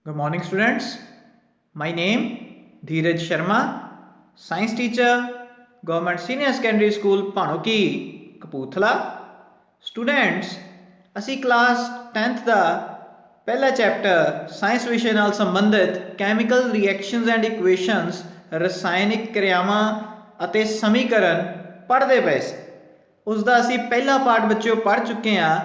Good morning, students. My name Dheeraj Sharma, science teacher, Government Senior Secondary School, Panoki, Kapurthala. Students, ਅਸੀਂ class 10th ਦਾ ਪਹਿਲਾ chapter science ਵਿਸ਼ੇ ਨਾਲ ਸੰਬੰਧਿਤ chemical reactions and equations ਰਸਾਇਣਿਕ ਕਿਰਿਆਵਾਂ ਅਤੇ ਸਮੀਕਰਨ ਪੜ੍ਹਦੇ ਪਏ ਸੀ। ਉਸ ਦਾ ਅਸੀਂ ਪਹਿਲਾ ਪਾਰਟ ਬੱਚਿਓ ਪੜ੍ਹ ਚੁੱਕੇ ਹਾਂ।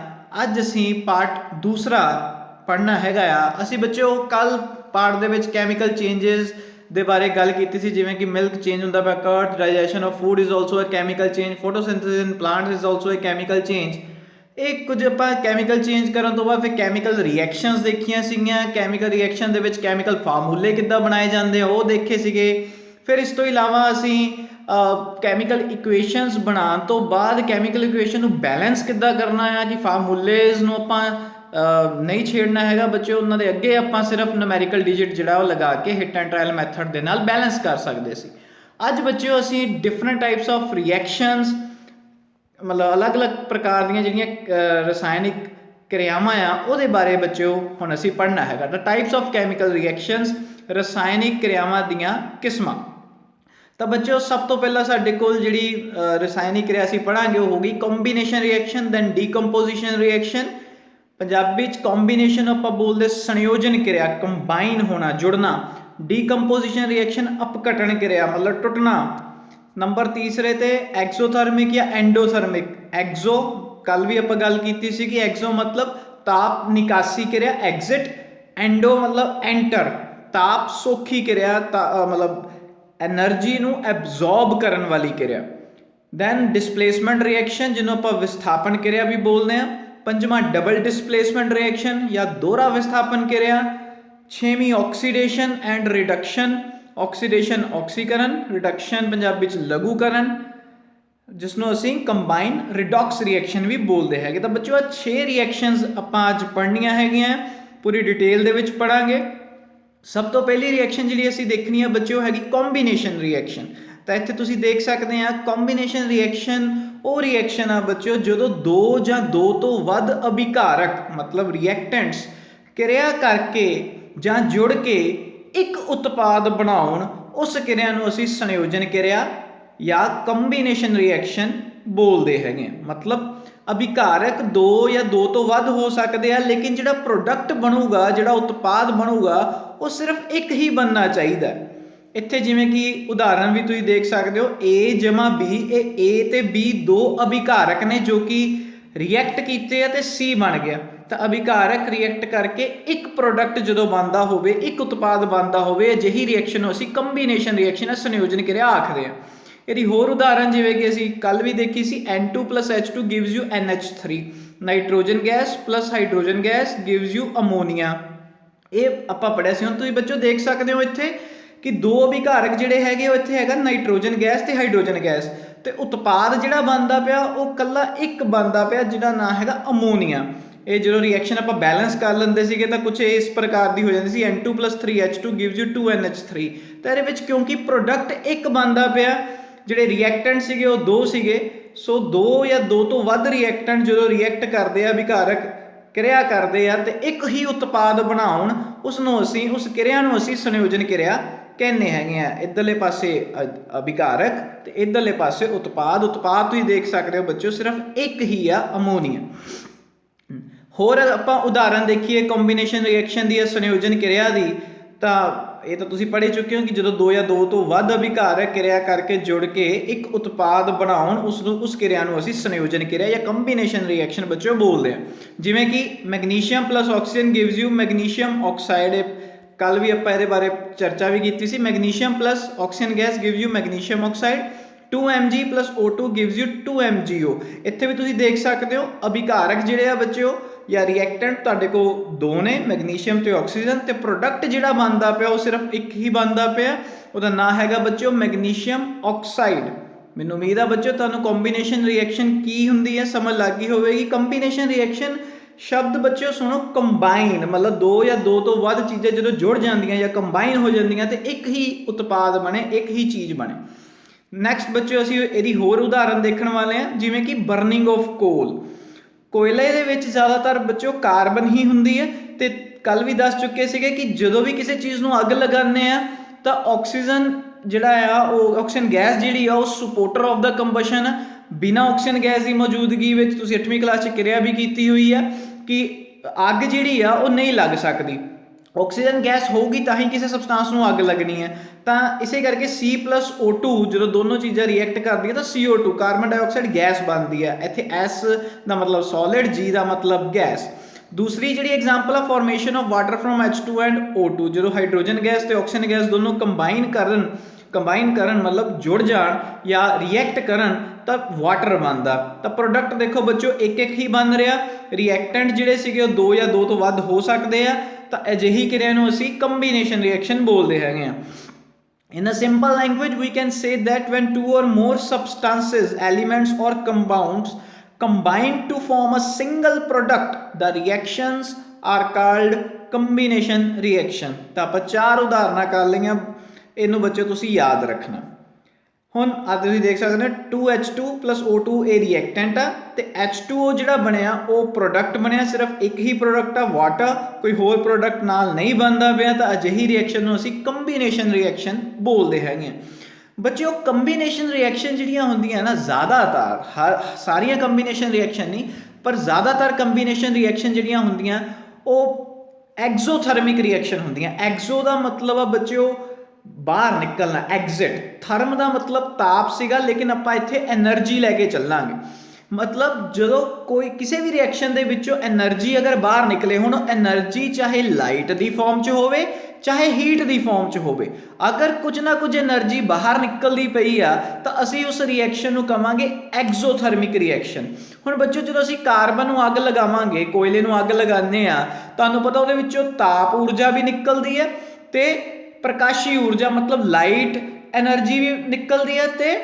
ਅੱਜ ਅਸੀਂ ਪਾਰਟ ਦੂਸਰਾ ਪੜ੍ਹਨਾ ਹੈਗਾ ਆ। ਅਸੀਂ ਬੱਚਿਓ ਕੱਲ ਪਾਰਟ ਦੇ ਵਿੱਚ ਕੈਮੀਕਲ ਚੇਂਜਸ ਦੇ ਬਾਰੇ ਗੱਲ ਕੀਤੀ ਸੀ, ਜਿਵੇਂ ਕਿ ਮਿਲਕ ਚੇਂਜ ਹੁੰਦਾ ਪਿਆ, curd digestion of food is also a chemical change, photosynthesis in plants is also a chemical change. ਇਹ ਕੁਝ ਆਪਾਂ ਕੈਮੀਕਲ ਚੇਂਜ ਕਰਨ ਤੋਂ ਬਾਅਦ ਫਿਰ ਕੈਮੀਕਲ ਰਿਐਕਸ਼ਨਸ ਦੇਖੀਆਂ ਸੀਗੀਆਂ। ਕੈਮੀਕਲ ਰਿਐਕਸ਼ਨ ਦੇ ਵਿੱਚ ਕੈਮੀਕਲ ਫਾਰਮੂਲੇ ਕਿੱਦਾਂ ਬਣਾਏ ਜਾਂਦੇ ਆ ਉਹ ਦੇਖੇ ਸੀਗੇ। ਫਿਰ ਇਸ ਤੋਂ ਇਲਾਵਾ ਅਸੀਂ ਕੈਮੀਕਲ ਇਕੁਏਸ਼ਨਸ ਬਣਾਉਣ ਤੋਂ ਬਾਅਦ ਕੈਮੀਕਲ ਇਕੁਏਸ਼ਨ ਨੂੰ ਬੈਲੈਂਸ ਕਿੱਦਾਂ ਕਰਨਾ ਆ ਕਿ ਫਾਰਮੂਲੇਜ਼ ਨੂੰ ਆਪਾਂ ਨਹੀਂ ਛੇੜਨਾ ਹੈਗਾ ਬੱਚਿਓ। ਉਹਨਾਂ ਦੇ ਅੱਗੇ ਆਪਾਂ ਸਿਰਫ ਨੂਮੈਰੀਕਲ ਡਿਜਿਟ ਜਿਹੜਾ ਉਹ ਲਗਾ ਕੇ ਹਿੱਟ ਐਂਡ ਟ੍ਰਾਇਲ ਮੈਥਡ ਦੇ ਨਾਲ ਬੈਲੈਂਸ ਕਰ ਸਕਦੇ ਸੀ। ਅੱਜ ਬੱਚਿਓ ਅਸੀਂ ਡਿਫਰੈਂਟ ਟਾਈਪਸ ਆਫ ਰਿਐਕਸ਼ਨਸ, ਮਤਲਬ ਅਲੱਗ-ਅਲੱਗ ਪ੍ਰਕਾਰ ਦੀਆਂ ਜਿਹੜੀਆਂ ਰਸਾਇਣਿਕ ਕਿਰਿਆਵਾਂ ਆ ਉਹਦੇ ਬਾਰੇ ਬੱਚਿਓ ਹੁਣ ਅਸੀਂ ਪੜ੍ਹਨਾ ਹੈਗਾ। ਦ ਟਾਈਪਸ ਆਫ ਕੈਮੀਕਲ ਰਿਐਕਸ਼ਨਸ, ਰਸਾਇਣਿਕ ਕਿਰਿਆਵਾਂ ਦੀਆਂ ਕਿਸਮਾਂ। ਤਾਂ ਬੱਚਿਓ ਸਭ ਤੋਂ ਪਹਿਲਾਂ ਸਾਡੇ ਕੋਲ ਜਿਹੜੀ ਰਸਾਇਣਿਕ ਕਿਰਿਆ ਅਸੀਂ ਪੜ੍ਹਾਂਗੇ ਉਹ ਹੋਗੀ combination reaction, then decomposition reaction. Punjabi 'ਚ ਕੰਬੀਨੇਸ਼ਨ ਆਪਾਂ ਬੋਲਦੇ ਸੰਯੋਜਨ ਕਿਰਿਆ, ਕੰਬਾਈਨ ਹੋਣਾ, ਜੁੜਨਾ। ਡੀਕੰਪੋਜੀਸ਼ਨ ਰਿਐਕਸ਼ਨ ਅਪਘਟਨ ਕਿਰਿਆ, ਮਤਲਬ ਟੁੱਟਣਾ। ਨੰਬਰ ਤੀਸਰੇ ਤੇ ਐਕਸੋਥਰਮਿਕ ਜਾਂ ਐਂਡੋਥਰਮਿਕ। ਐਕਸੋ ਕੱਲ ਵੀ ਆਪਾਂ ਗੱਲ ਕੀਤੀ ਸੀ ਕਿ ਐਕਸੋ ਮਤਲਬ ਤਾਪ ਨਿਕਾਸੀ ਕਿਰਿਆ, ਐਗਜ਼ਿਟ। ਐਂਡੋ ਮਤਲਬ ਐਂਟਰ, ਤਾਪ ਸੋਖੀ ਕਿਰਿਆ, ਮਤਲਬ ਐਨਰਜੀ ਨੂੰ ਐਬਜ਼ੋਰਬ ਕਰਨ ਵਾਲੀ ਕਿਰਿਆ। ਦੈਨ ਡਿਸਪਲੇਸਮੈਂਟ ਰਿਐਕਸ਼ਨ, ਜਿਹਨੂੰ ਆਪਾਂ ਵਿਸਥਾਪਨ ਕਿਰਿਆ ਵੀ ਬੋਲਦੇ ਹਾਂ। ਪੰਜਵਾਂ ਡਬਲ ਡਿਸਪਲੇਸਮੈਂਟ ਰਿਐਕਸ਼ਨ ਜਾਂ ਦੋਹਰਾ ਵਿਸਥਾਪਨ ਕਿਰਿਆ। ਛੇਵੀਂ ਆਕਸੀਡੇਸ਼ਨ ਐਂਡ ਰਿਡਕਸ਼ਨ, ਆਕਸੀਡੇਸ਼ਨ ਆਕਸੀਕਰਨ, ਰਿਡਕਸ਼ਨ ਪੰਜਾਬੀ 'ਚ ਲਘੂਕਰਨ, ਜਿਸ ਨੂੰ ਅਸੀਂ ਕੰਬਾਈਨ ਰਿਡੌਕਸ ਰਿਐਕਸ਼ਨ ਵੀ ਬੋਲਦੇ ਹੈਗੇ। ਤਾਂ ਬੱਚਿਓ 6 ਰਿਐਕਸ਼ਨਸ ਆਪਾਂ ਅੱਜ ਪੜ੍ਹਨੀਆਂ ਹੈਗੀਆਂ, ਪੂਰੀ ਡਿਟੇਲ ਦੇ ਵਿੱਚ ਪੜ੍ਹਾਂਗੇ। ਸਭ ਤੋਂ ਪਹਿਲੀ ਰਿਐਕਸ਼ਨ ਜਿਹੜੀ ਅਸੀਂ ਦੇਖਣੀ ਆ ਬੱਚਿਓ ਹੈਗੀ ਕੰਬੀਨੇਸ਼ਨ ਰਿਐਕਸ਼ਨ। ਤਾਂ ਇੱਥੇ ਤੁਸੀਂ ਦੇਖ ਸਕਦੇ ਆ ਕੰਬੀਨੇਸ਼ਨ ਰਿਐਕਸ਼ਨ ਉਹ ਰਿਐਕਸ਼ਨ ਆ ਬੱਚਿਓ ਜਦੋਂ ਦੋ ਜਾਂ ਦੋ ਤੋਂ ਵੱਧ ਅਭਿਕਾਰਕ ਮਤਲਬ ਰਿਐਕਟੈਂਟਸ ਕਿਰਿਆ ਕਰਕੇ ਜਾਂ ਜੁੜ ਕੇ ਇੱਕ ਉਤਪਾਦ ਬਣਾਉਣ, ਉਸ ਕਿਰਿਆ ਨੂੰ ਅਸੀਂ ਸੰਯੋਜਨ ਕਿਰਿਆ ਜਾਂ ਕੰਬੀਨੇਸ਼ਨ ਰਿਐਕਸ਼ਨ ਬੋਲਦੇ ਹੈਗੇ। ਮਤਲਬ ਅਭਿਕਾਰਕ ਦੋ ਜਾਂ ਦੋ ਤੋਂ ਵੱਧ ਹੋ ਸਕਦੇ ਆ, ਲੇਕਿਨ ਜਿਹੜਾ ਪ੍ਰੋਡਕਟ ਬਣੂਗਾ, ਜਿਹੜਾ ਉਤਪਾਦ ਬਣੂਗਾ ਉਹ ਸਿਰਫ ਇੱਕ ਹੀ ਬਣਨਾ ਚਾਹੀਦਾ। ਇੱਥੇ ਜਿਵੇਂ ਕਿ ਉਦਾਹਰਨ ਵੀ ਤੁਸੀਂ ਦੇਖ ਸਕਦੇ ਹੋ, A ਜਮਾ B, ਇਹ A ਤੇ B ਦੋ ਅਭਿਕਾਰਕ ਨੇ ਜੋ ਕਿ ਰਿਐਕਟ ਕੀਤੇ ਆ ਤੇ C ਬਣ ਗਿਆ। ਤਾਂ ਅਭਿਕਾਰਕ ਰਿਐਕਟ ਕਰਕੇ ਇੱਕ ਪ੍ਰੋਡਕਟ ਜਦੋਂ ਬਣਦਾ ਹੋਵੇ, ਇੱਕ ਉਤਪਾਦ ਬਣਦਾ ਹੋਵੇ, ਅਜਿਹੀ ਰਿਐਕਸ਼ਨ ਨੂੰ ਅਸੀਂ ਕੰਬੀਨੇਸ਼ਨ ਰਿਐਕਸ਼ਨ ਜਾਂ ਸੰਯੋਜਨ ਕਿਰਿਆ ਆਖਦੇ ਹਾਂ। ਇਹਦੀ ਹੋਰ ਉਦਾਹਰਨ ਜਿਵੇਂ ਕਿ ਅਸੀਂ ਕੱਲ ਵੀ ਦੇਖੀ ਸੀ, N2 + H2 gives you NH3, nitrogen gas plus hydrogen gas gives you ammonia. ਇਹ ਆਪਾਂ ਪੜ੍ਹਿਆ ਸੀ। ਹੁਣ ਤੁਸੀਂ ਬੱਚੋ ਦੇਖ ਸਕਦੇ ਹੋ ਇੱਥੇ ਕਿ ਦੋ ਅਭਿਕਾਰਕ ਜਿਹੜੇ ਹੈਗੇ ਉਹ ਇੱਥੇ ਹੈਗਾ ਨਾਈਟ੍ਰੋਜਨ ਗੈਸ ਤੇ ਹਾਈਡਰੋਜਨ ਗੈਸ, ਤੇ ਉਤਪਾਦ ਜਿਹੜਾ ਬਣਦਾ ਪਿਆ ਉਹ ਕੱਲਾ ਇੱਕ ਬਣਦਾ ਪਿਆ ਜਿਹਦਾ ਨਾਂ ਹੈਗਾ ਅਮੋਨੀਆ। ਇਹ ਜਦੋਂ ਰਿਐਕਸ਼ਨ ਆਪਾਂ ਬੈਲੈਂਸ ਕਰ ਲੈਂਦੇ ਸੀਗੇ ਤਾਂ ਕੁਛ ਇਸ ਪ੍ਰਕਾਰ ਦੀ ਹੋ ਜਾਂਦੀ ਸੀ, N2 + 3H2 gives you 2NH3। ਤਾਂ ਇਹਦੇ ਵਿੱਚ ਕਿਉਂਕਿ ਪ੍ਰੋਡਕਟ ਇੱਕ ਬਣਦਾ ਪਿਆ, ਜਿਹੜੇ ਰਿਐਕਟੈਂਟ ਸੀਗੇ ਉਹ ਦੋ ਸੀਗੇ, ਸੋ ਦੋ ਜਾਂ ਦੋ ਤੋਂ ਵੱਧ ਰਿਐਕਟੈਂਟ ਜਦੋਂ ਰਿਐਕਟ ਕਰਦੇ ਆ, ਅਭਿਕਾਰਕ ਕਿਰਿਆ ਕਰਦੇ ਆ ਤੇ ਇੱਕ ਹੀ ਉਤਪਾਦ ਬਣਾਉਣ, ਉਸ ਨੂੰ ਅਸੀਂ ਉਸ ਕਿਰਿਆ ਨੂੰ ਅਸੀਂ ਸੰਯੋਜਨ ਕਿਰਿਆ ਕਹਿੰਦੇ ਹੈਗੇ ਆ। ਇੱਧਰਲੇ ਪਾਸੇ ਅਭਿਕਾਰਕ ਤੇ ਇੱਧਰਲੇ ਪਾਸੇ ਉਤਪਾਦ। ਉਤਪਾਦ ਤੁਸੀਂ ਦੇਖ ਸਕਦੇ ਹੋ ਬੱਚਿਓ ਸਿਰਫ ਇੱਕ ਹੀ ਆ, ਅਮੋਨੀਆ। ਹੋਰ ਆਪਾਂ ਉਦਾਹਰਨ ਦੇਖੀਏ ਕੰਬੀਨੇਸ਼ਨ ਰਿਐਕਸ਼ਨ ਦੀ, ਸੰਯੋਜਨ ਕਿਰਿਆ ਦੀ। ਤਾਂ ਇਹ ਤਾਂ ਤੁਸੀਂ ਪੜ੍ਹ ਚੁੱਕੇ ਹੋ ਕਿ ਜਦੋਂ ਦੋ ਜਾਂ ਦੋ ਤੋਂ ਵੱਧ ਅਭਿਕਾਰਕ ਕਿਰਿਆ ਕਰਕੇ ਜੁੜ ਕੇ ਇੱਕ ਉਤਪਾਦ ਬਣਾਉਣ, ਉਸ ਕਿਰਿਆ ਨੂੰ ਅਸੀਂ ਸੰਯੋਜਨ ਕਿਰਿਆ ਜਾਂ ਕੰਬੀਨੇਸ਼ਨ ਰਿਐਕਸ਼ਨ ਬੱਚਿਓ ਬੋਲਦੇ ਹਾਂ। ਜਿਵੇਂ ਕਿ magnesium plus oxygen gives you magnesium oxide. ਕੱਲ ਵੀ ਆਪਾਂ ਇਹਦੇ ਬਾਰੇ ਚਰਚਾ ਵੀ ਕੀਤੀ ਸੀ। Magnesium plus oxygen gas gives you magnesium oxide. 2Mg + O2 gives you 2MgO। ਇੱਥੇ ਵੀ ਤੁਸੀਂ ਦੇਖ ਸਕਦੇ ਹੋ ਅਭਿਕਾਰਕ ਜਿਹੜੇ ਆ ਬੱਚਿਓ ਜਾਂ ਰਿਐਕਟੈਂਟ ਤੁਹਾਡੇ ਕੋਲ ਦੋ ਨੇ, ਮੈਗਨੀਸ਼ੀਅਮ ਤੇ ਆਕਸੀਜਨ, ਤੇ ਪ੍ਰੋਡਕਟ ਜਿਹੜਾ ਬਣਦਾ ਪਿਆ ਉਹ ਸਿਰਫ ਇੱਕ ਹੀ ਬਣਦਾ ਪਿਆ, ਉਹਦਾ ਨਾਂ ਹੈਗਾ ਬੱਚਿਓ ਮੈਗਨੀਸ਼ੀਅਮ ਆਕਸਾਈਡ। ਮੈਨੂੰ ਉਮੀਦ ਆ ਬੱਚਿਓ ਤੁਹਾਨੂੰ ਕੰਬੀਨੇਸ਼ਨ ਰਿਐਕਸ਼ਨ ਕੀ ਹੁੰਦੀ ਹੈ ਸਮਝ ਲੱਗ ਗਈ ਹੋਵੇਗੀ। ਕੰਬੀਨੇਸ਼ਨ ਰਿਐਕਸ਼ਨ ਸ਼ਬਦ ਬੱਚਿਓ ਸੁਣੋ, ਕੰਬਾਈਨ ਮਤਲਬ ਦੋ ਜਾਂ ਦੋ ਤੋਂ ਵੱਧ ਚੀਜ਼ਾਂ ਜਦੋਂ ਜੁੜ ਜਾਂਦੀਆਂ ਜਾਂ ਕੰਬਾਈਨ ਹੋ ਜਾਂਦੀਆਂ ਤੇ ਇੱਕ ਹੀ ਉਤਪਾਦ ਬਣੇ, ਇੱਕ ਹੀ ਚੀਜ਼ ਬਣੇ। ਨੈਕਸਟ ਬੱਚਿਓ ਅਸੀਂ ਇਹਦੀ ਹੋਰ ਉਦਾਹਰਨ ਦੇਖਣ ਵਾਲੇ ਹਾਂ, ਜਿਵੇਂ ਕਿ ਬਰਨਿੰਗ ਆਫ ਕੋਲ। ਕੋਇਲੇ ਦੇ ਵਿੱਚ ਜ਼ਿਆਦਾਤਰ ਬੱਚਿਓ ਕਾਰਬਨ ਹੀ ਹੁੰਦੀ ਹੈ ਤੇ कल भी दस चुके सीगे कि जो भी किसी चीज़ ਨੂੰ ਅੱਗ ਲਗਾਉਂਦੇ ਆ ਤਾਂ ਆਕਸੀਜਨ ਜਿਹੜਾ ਆ ਉਹ ਆਕਸੀਜਨ ਗੈਸ ਜਿਹੜੀ ਆ ਉਹ ਸਪੋਰਟਰ ਆਫ ਦਾ ਕੰਬਸ਼ਨ, ਬਿਨਾਂ ਆਕਸੀਜਨ ਗੈਸ ਦੀ ਮੌਜੂਦਗੀ ਵਿੱਚ ਤੁਸੀਂ 8ਵੀਂ ਕਲਾਸ 'ਚ ਕਿਰਿਆ ਵੀ ਕੀਤੀ ਹੋਈ ਆ ਕਿ ਅੱਗ ਜਿਹੜੀ ਆ ਉਹ ਨਹੀਂ ਲੱਗ ਸਕਦੀ। ਆਕਸੀਜਨ ਗੈਸ ਹੋਊਗੀ ਤਾਂ ਹੀ ਕਿਸੇ ਸਬਸਟੈਂਸ ਨੂੰ ਅੱਗ ਲੱਗਣੀ ਹੈ। ਤਾਂ ਇਸੇ ਕਰਕੇ C+O2 ਜਦੋਂ ਦੋਨੋਂ ਚੀਜ਼ਾਂ ਰਿਐਕਟ ਕਰਦੀਆਂ ਤਾਂ CO2 ਕਾਰਬਨ ਡਾਈਆਕਸਾਈਡ ਗੈਸ ਬਣਦੀ ਹੈ। ਇੱਥੇ S ਦਾ ਮਤਲਬ ਸੋਲਿਡ, G ਦਾ ਮਤਲਬ ਗੈਸ। दूसरी जी example of formation of water from H2 and O2, जो हाइड्रोजन गैस तो ऑक्सीजन गैस दोनों कंबाइन करन मतलब जुड़ जान या रिएक्ट करन तो वाटर बनता। तो प्रोडक्ट देखो बच्चों एक एक ही बन रहा, रिएक्टेंट जिहड़े सीगे दो या दो तो वध हो सकते हैं। तो अजिही क्रिया नूं असीं कंबीनेशन रिएक्शन बोलते हैं। In a simple language we can say that when two or more substances, elements or compounds combine to form a single product, the reactions are called combination reaction। ਤਾਂ ਆਪਾਂ ਚਾਰ ਉਦਾਹਰਨਾਂ ਕਰ ਲਈਆਂ, ਇਹਨੂੰ ਬੱਚੇ ਤੁਸੀਂ ਯਾਦ ਰੱਖਣਾ। ਹੁਣ ਆ ਤੁਸੀਂ ਦੇਖ ਸਕਦੇ ਹੋ 2H2 + O2 ਇਹ ਰਿਐਕਟੈਂਟ ਆ ਤੇ H2O ਜਿਹੜਾ ਬਣਿਆ ਉਹ ਪ੍ਰੋਡਕਟ ਬਣਿਆ, ਸਿਰਫ ਇੱਕ ਹੀ ਪ੍ਰੋਡਕਟ ਆ ਵਾਟਰ, ਕੋਈ ਹੋਰ ਪ੍ਰੋਡਕਟ ਨਾਲ ਨਹੀਂ ਬਣਦਾ ਪਿਆ। ਤਾਂ ਅਜਿਹੀ ਰਿਐਕਸ਼ਨ ਨੂੰ ਅਸੀਂ ਕੰਬੀਨੇਸ਼ਨ ਰਿਐਕਸ਼ਨ ਬੋਲਦੇ ਹੈਗੇ। बच्चों कंबीनेशन रिएक्शन जिहड़ियां होंदियां ना, ज़्यादातर सारियां कंबीनेशन रिएक्शन नहीं पर ज़्यादातर कंबीनेशन रिएक्शन जिहड़ियां होंदियां वो एक्सोथर्मिक रिएक्शन होंदियां। एक्सो का मतलब है बच्चों बाहर निकलना, एग्जिट। थर्म का मतलब ताप सीगा, लेकिन आपां इत्थे एनर्जी लैके चलांगे। मतलब जो कोई किसी भी रिएक्शन दे विचों एनर्जी अगर बाहर निकले, हुण एनर्जी चाहे लाइट की फॉर्म च होवे चाहे हीट की फॉर्म च होवे, अगर कुछ ना कुछ एनर्जी बाहर निकलती पई आ तो असी उस रिएक्शन नूं कहांगे एक्सोथर्मिक रिएक्शन। हुण बच्चों जो असी कार्बन नूं अग लगावांगे, कोयले नूं अग लगाने आ, तुहानूं पता उहदे विचों ताप ऊर्जा भी निकलती है ते प्रकाशी ऊर्जा मतलब लाइट एनर्जी भी निकलती है ते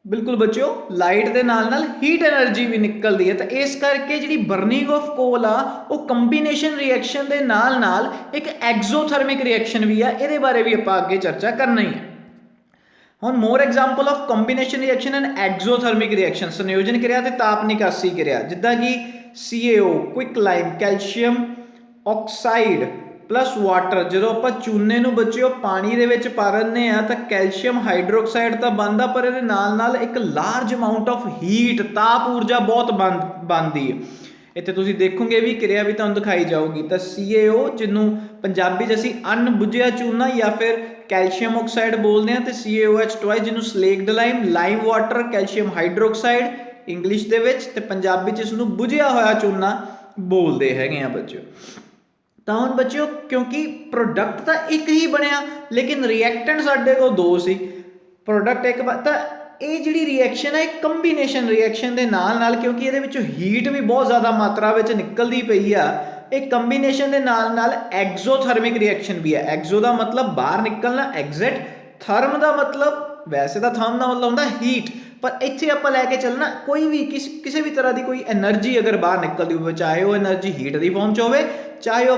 बिल्कुल बच्चों लाइट के नाल नाल हीट एनर्जी भी निकलती है। तो इस करके जी बर्निंग ऑफ कोल आ वो कंबीनेशन रिएक्शन के नाल नाल एक एक्सोथर्मिक रिएक्शन भी है। ये बारे भी आप अगे चर्चा करना ही है। हुण more example of combination reaction and exothermic reaction, संयोजन क्रिया ते ताप निकासी क्रिया, जिद्दां कि CaO quick lime calcium oxide plus water, जो आप चूने नूं बच्चों पानी दे विच पा रहे हैं तो कैल्शियम हाइड्रोक्साइड तो बनता, पर ये नाल नाल एक लार्ज अमाउंट ऑफ हीट ताप ऊर्जा बहुत बनती है। इत्थे तुसीं देखोगे भी क्रिया भी तुहानूं दिखाई जाऊगी। तो CaO जिन्हों पंजाबी च असीं अणबुझिया चूना या फिर कैल्शियम ऑक्साइड बोलते हैं, तो CaOH जिन्हों slaked lime, lime water, calcium hydroxide English दे विच, ते पंजाबी च इसनूं बुझिया होया चूना बोलते हैं बच्चों। तो हुण बच्चों क्योंकि प्रोडक्ट तो एक ही बनया लेकिन रिएक्टेंट साडे कोल दो सी, प्रोडक्ट एक तो ये जिहड़ी रिएक्शन है कंबीनेशन रिएक्शन के नाल नाल, क्योंकि ये विचों हीट भी बहुत ज़्यादा मात्रा में निकलती पई आ, एक कंबीनेशन के नाल नाल एक्सोथर्मिक रिएक्शन भी है। एक्सो का मतलब बाहर निकलना, एग्जिट। थर्म का मतलब वैसे तो थर्म का मतलब होंदा हीट, पर इत्थे आपां लैके चलना कोई भी किसी भी तरह की कोई एनर्जी अगर बाहर निकलती हो, चाहे वो एनर्जी हीट की फॉर्म च होवे चाहे वो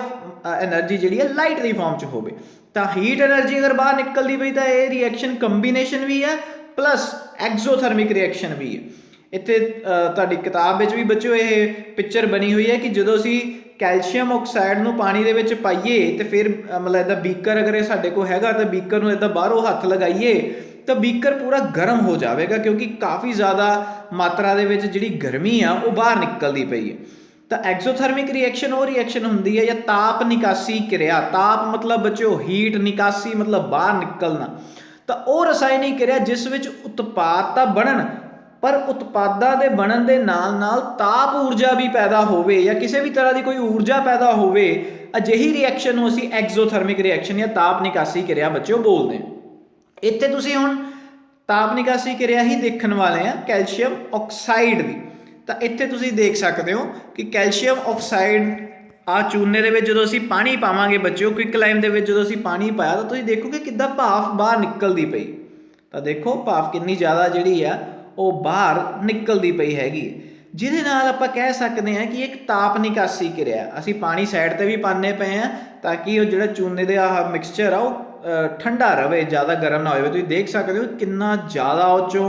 एनर्जी जिहड़ी है लाइट की फॉर्म च होवे। तो हीट एनर्जी अगर बाहर निकलती पई तो यह रिएक्शन कंबीनेशन भी है प्लस एक्सोथर्मिक रिएक्शन भी है। इत्थे तुहाडी किताब विच भी बच्चों ये पिक्चर बनी हुई है कि जो असीं कैल्शियम ऑक्साइड नूं पानी दे विच पाईए तो फिर मतलब इदा बीकर अगर साडे कोल हैगा तो बीकर नूं इदा बाहरों हत्थ लगाईए तो बीकर पूरा गर्म हो जाएगा, क्योंकि काफ़ी ज़्यादा मात्रा दे विच जिहड़ी गर्मी आ वो बाहर निकलती पई है। तो एक्सोथर्मिक रिएक्शन वो रिएक्शन होंदी है या ताप निकासी क्रिया, ताप मतलब बच्चों हीट, निकासी मतलब बाहर निकलना। तो वो रसायनिक क्रिया जिस विच उत्पाद तां बनन पर उत्पादां दे बनन दे नाल नाल ताप ऊर्जा भी पैदा होवे या किसी भी तरह की कोई ऊर्जा पैदा होवे, अजिही रिएक्शन नूं असीं एक्सोथर्मिक रिएक्शन या ताप निकासी क्रिया बच्चों बोलते हैं। इत्थे तुसीं हुण ताप निकासी क्रिया ही देखण वाले हैं कैल्शियम ऑक्साइड की। तो इत्थे तुसीं देख सकते हो कि कैल्शियम ऑक्साइड आ चूने दे विच जदों असीं पानी पावांगे बच्चों, क्विक लाइम दे विच जदों असीं पानी पाया तो तुसीं देखोगे किद्दां भाफ बाहर निकलदी पई। तो देखो भाफ कितनी ज़्यादा जिहड़ी आ वो बाहर निकलदी पई हैगी, जिहदे नाल आपां कह सकते हैं कि एक ताप निकासी क्रिया। असीं पानी साइड ते भी पाने पे हैं ताकि वो जिहड़ा चूने दे आह मिक्सचर आ वो ठंडा रहे, ज़्यादा गर्म ना हो। तुसीं देख सकते हो कितना ज़्यादा उह चों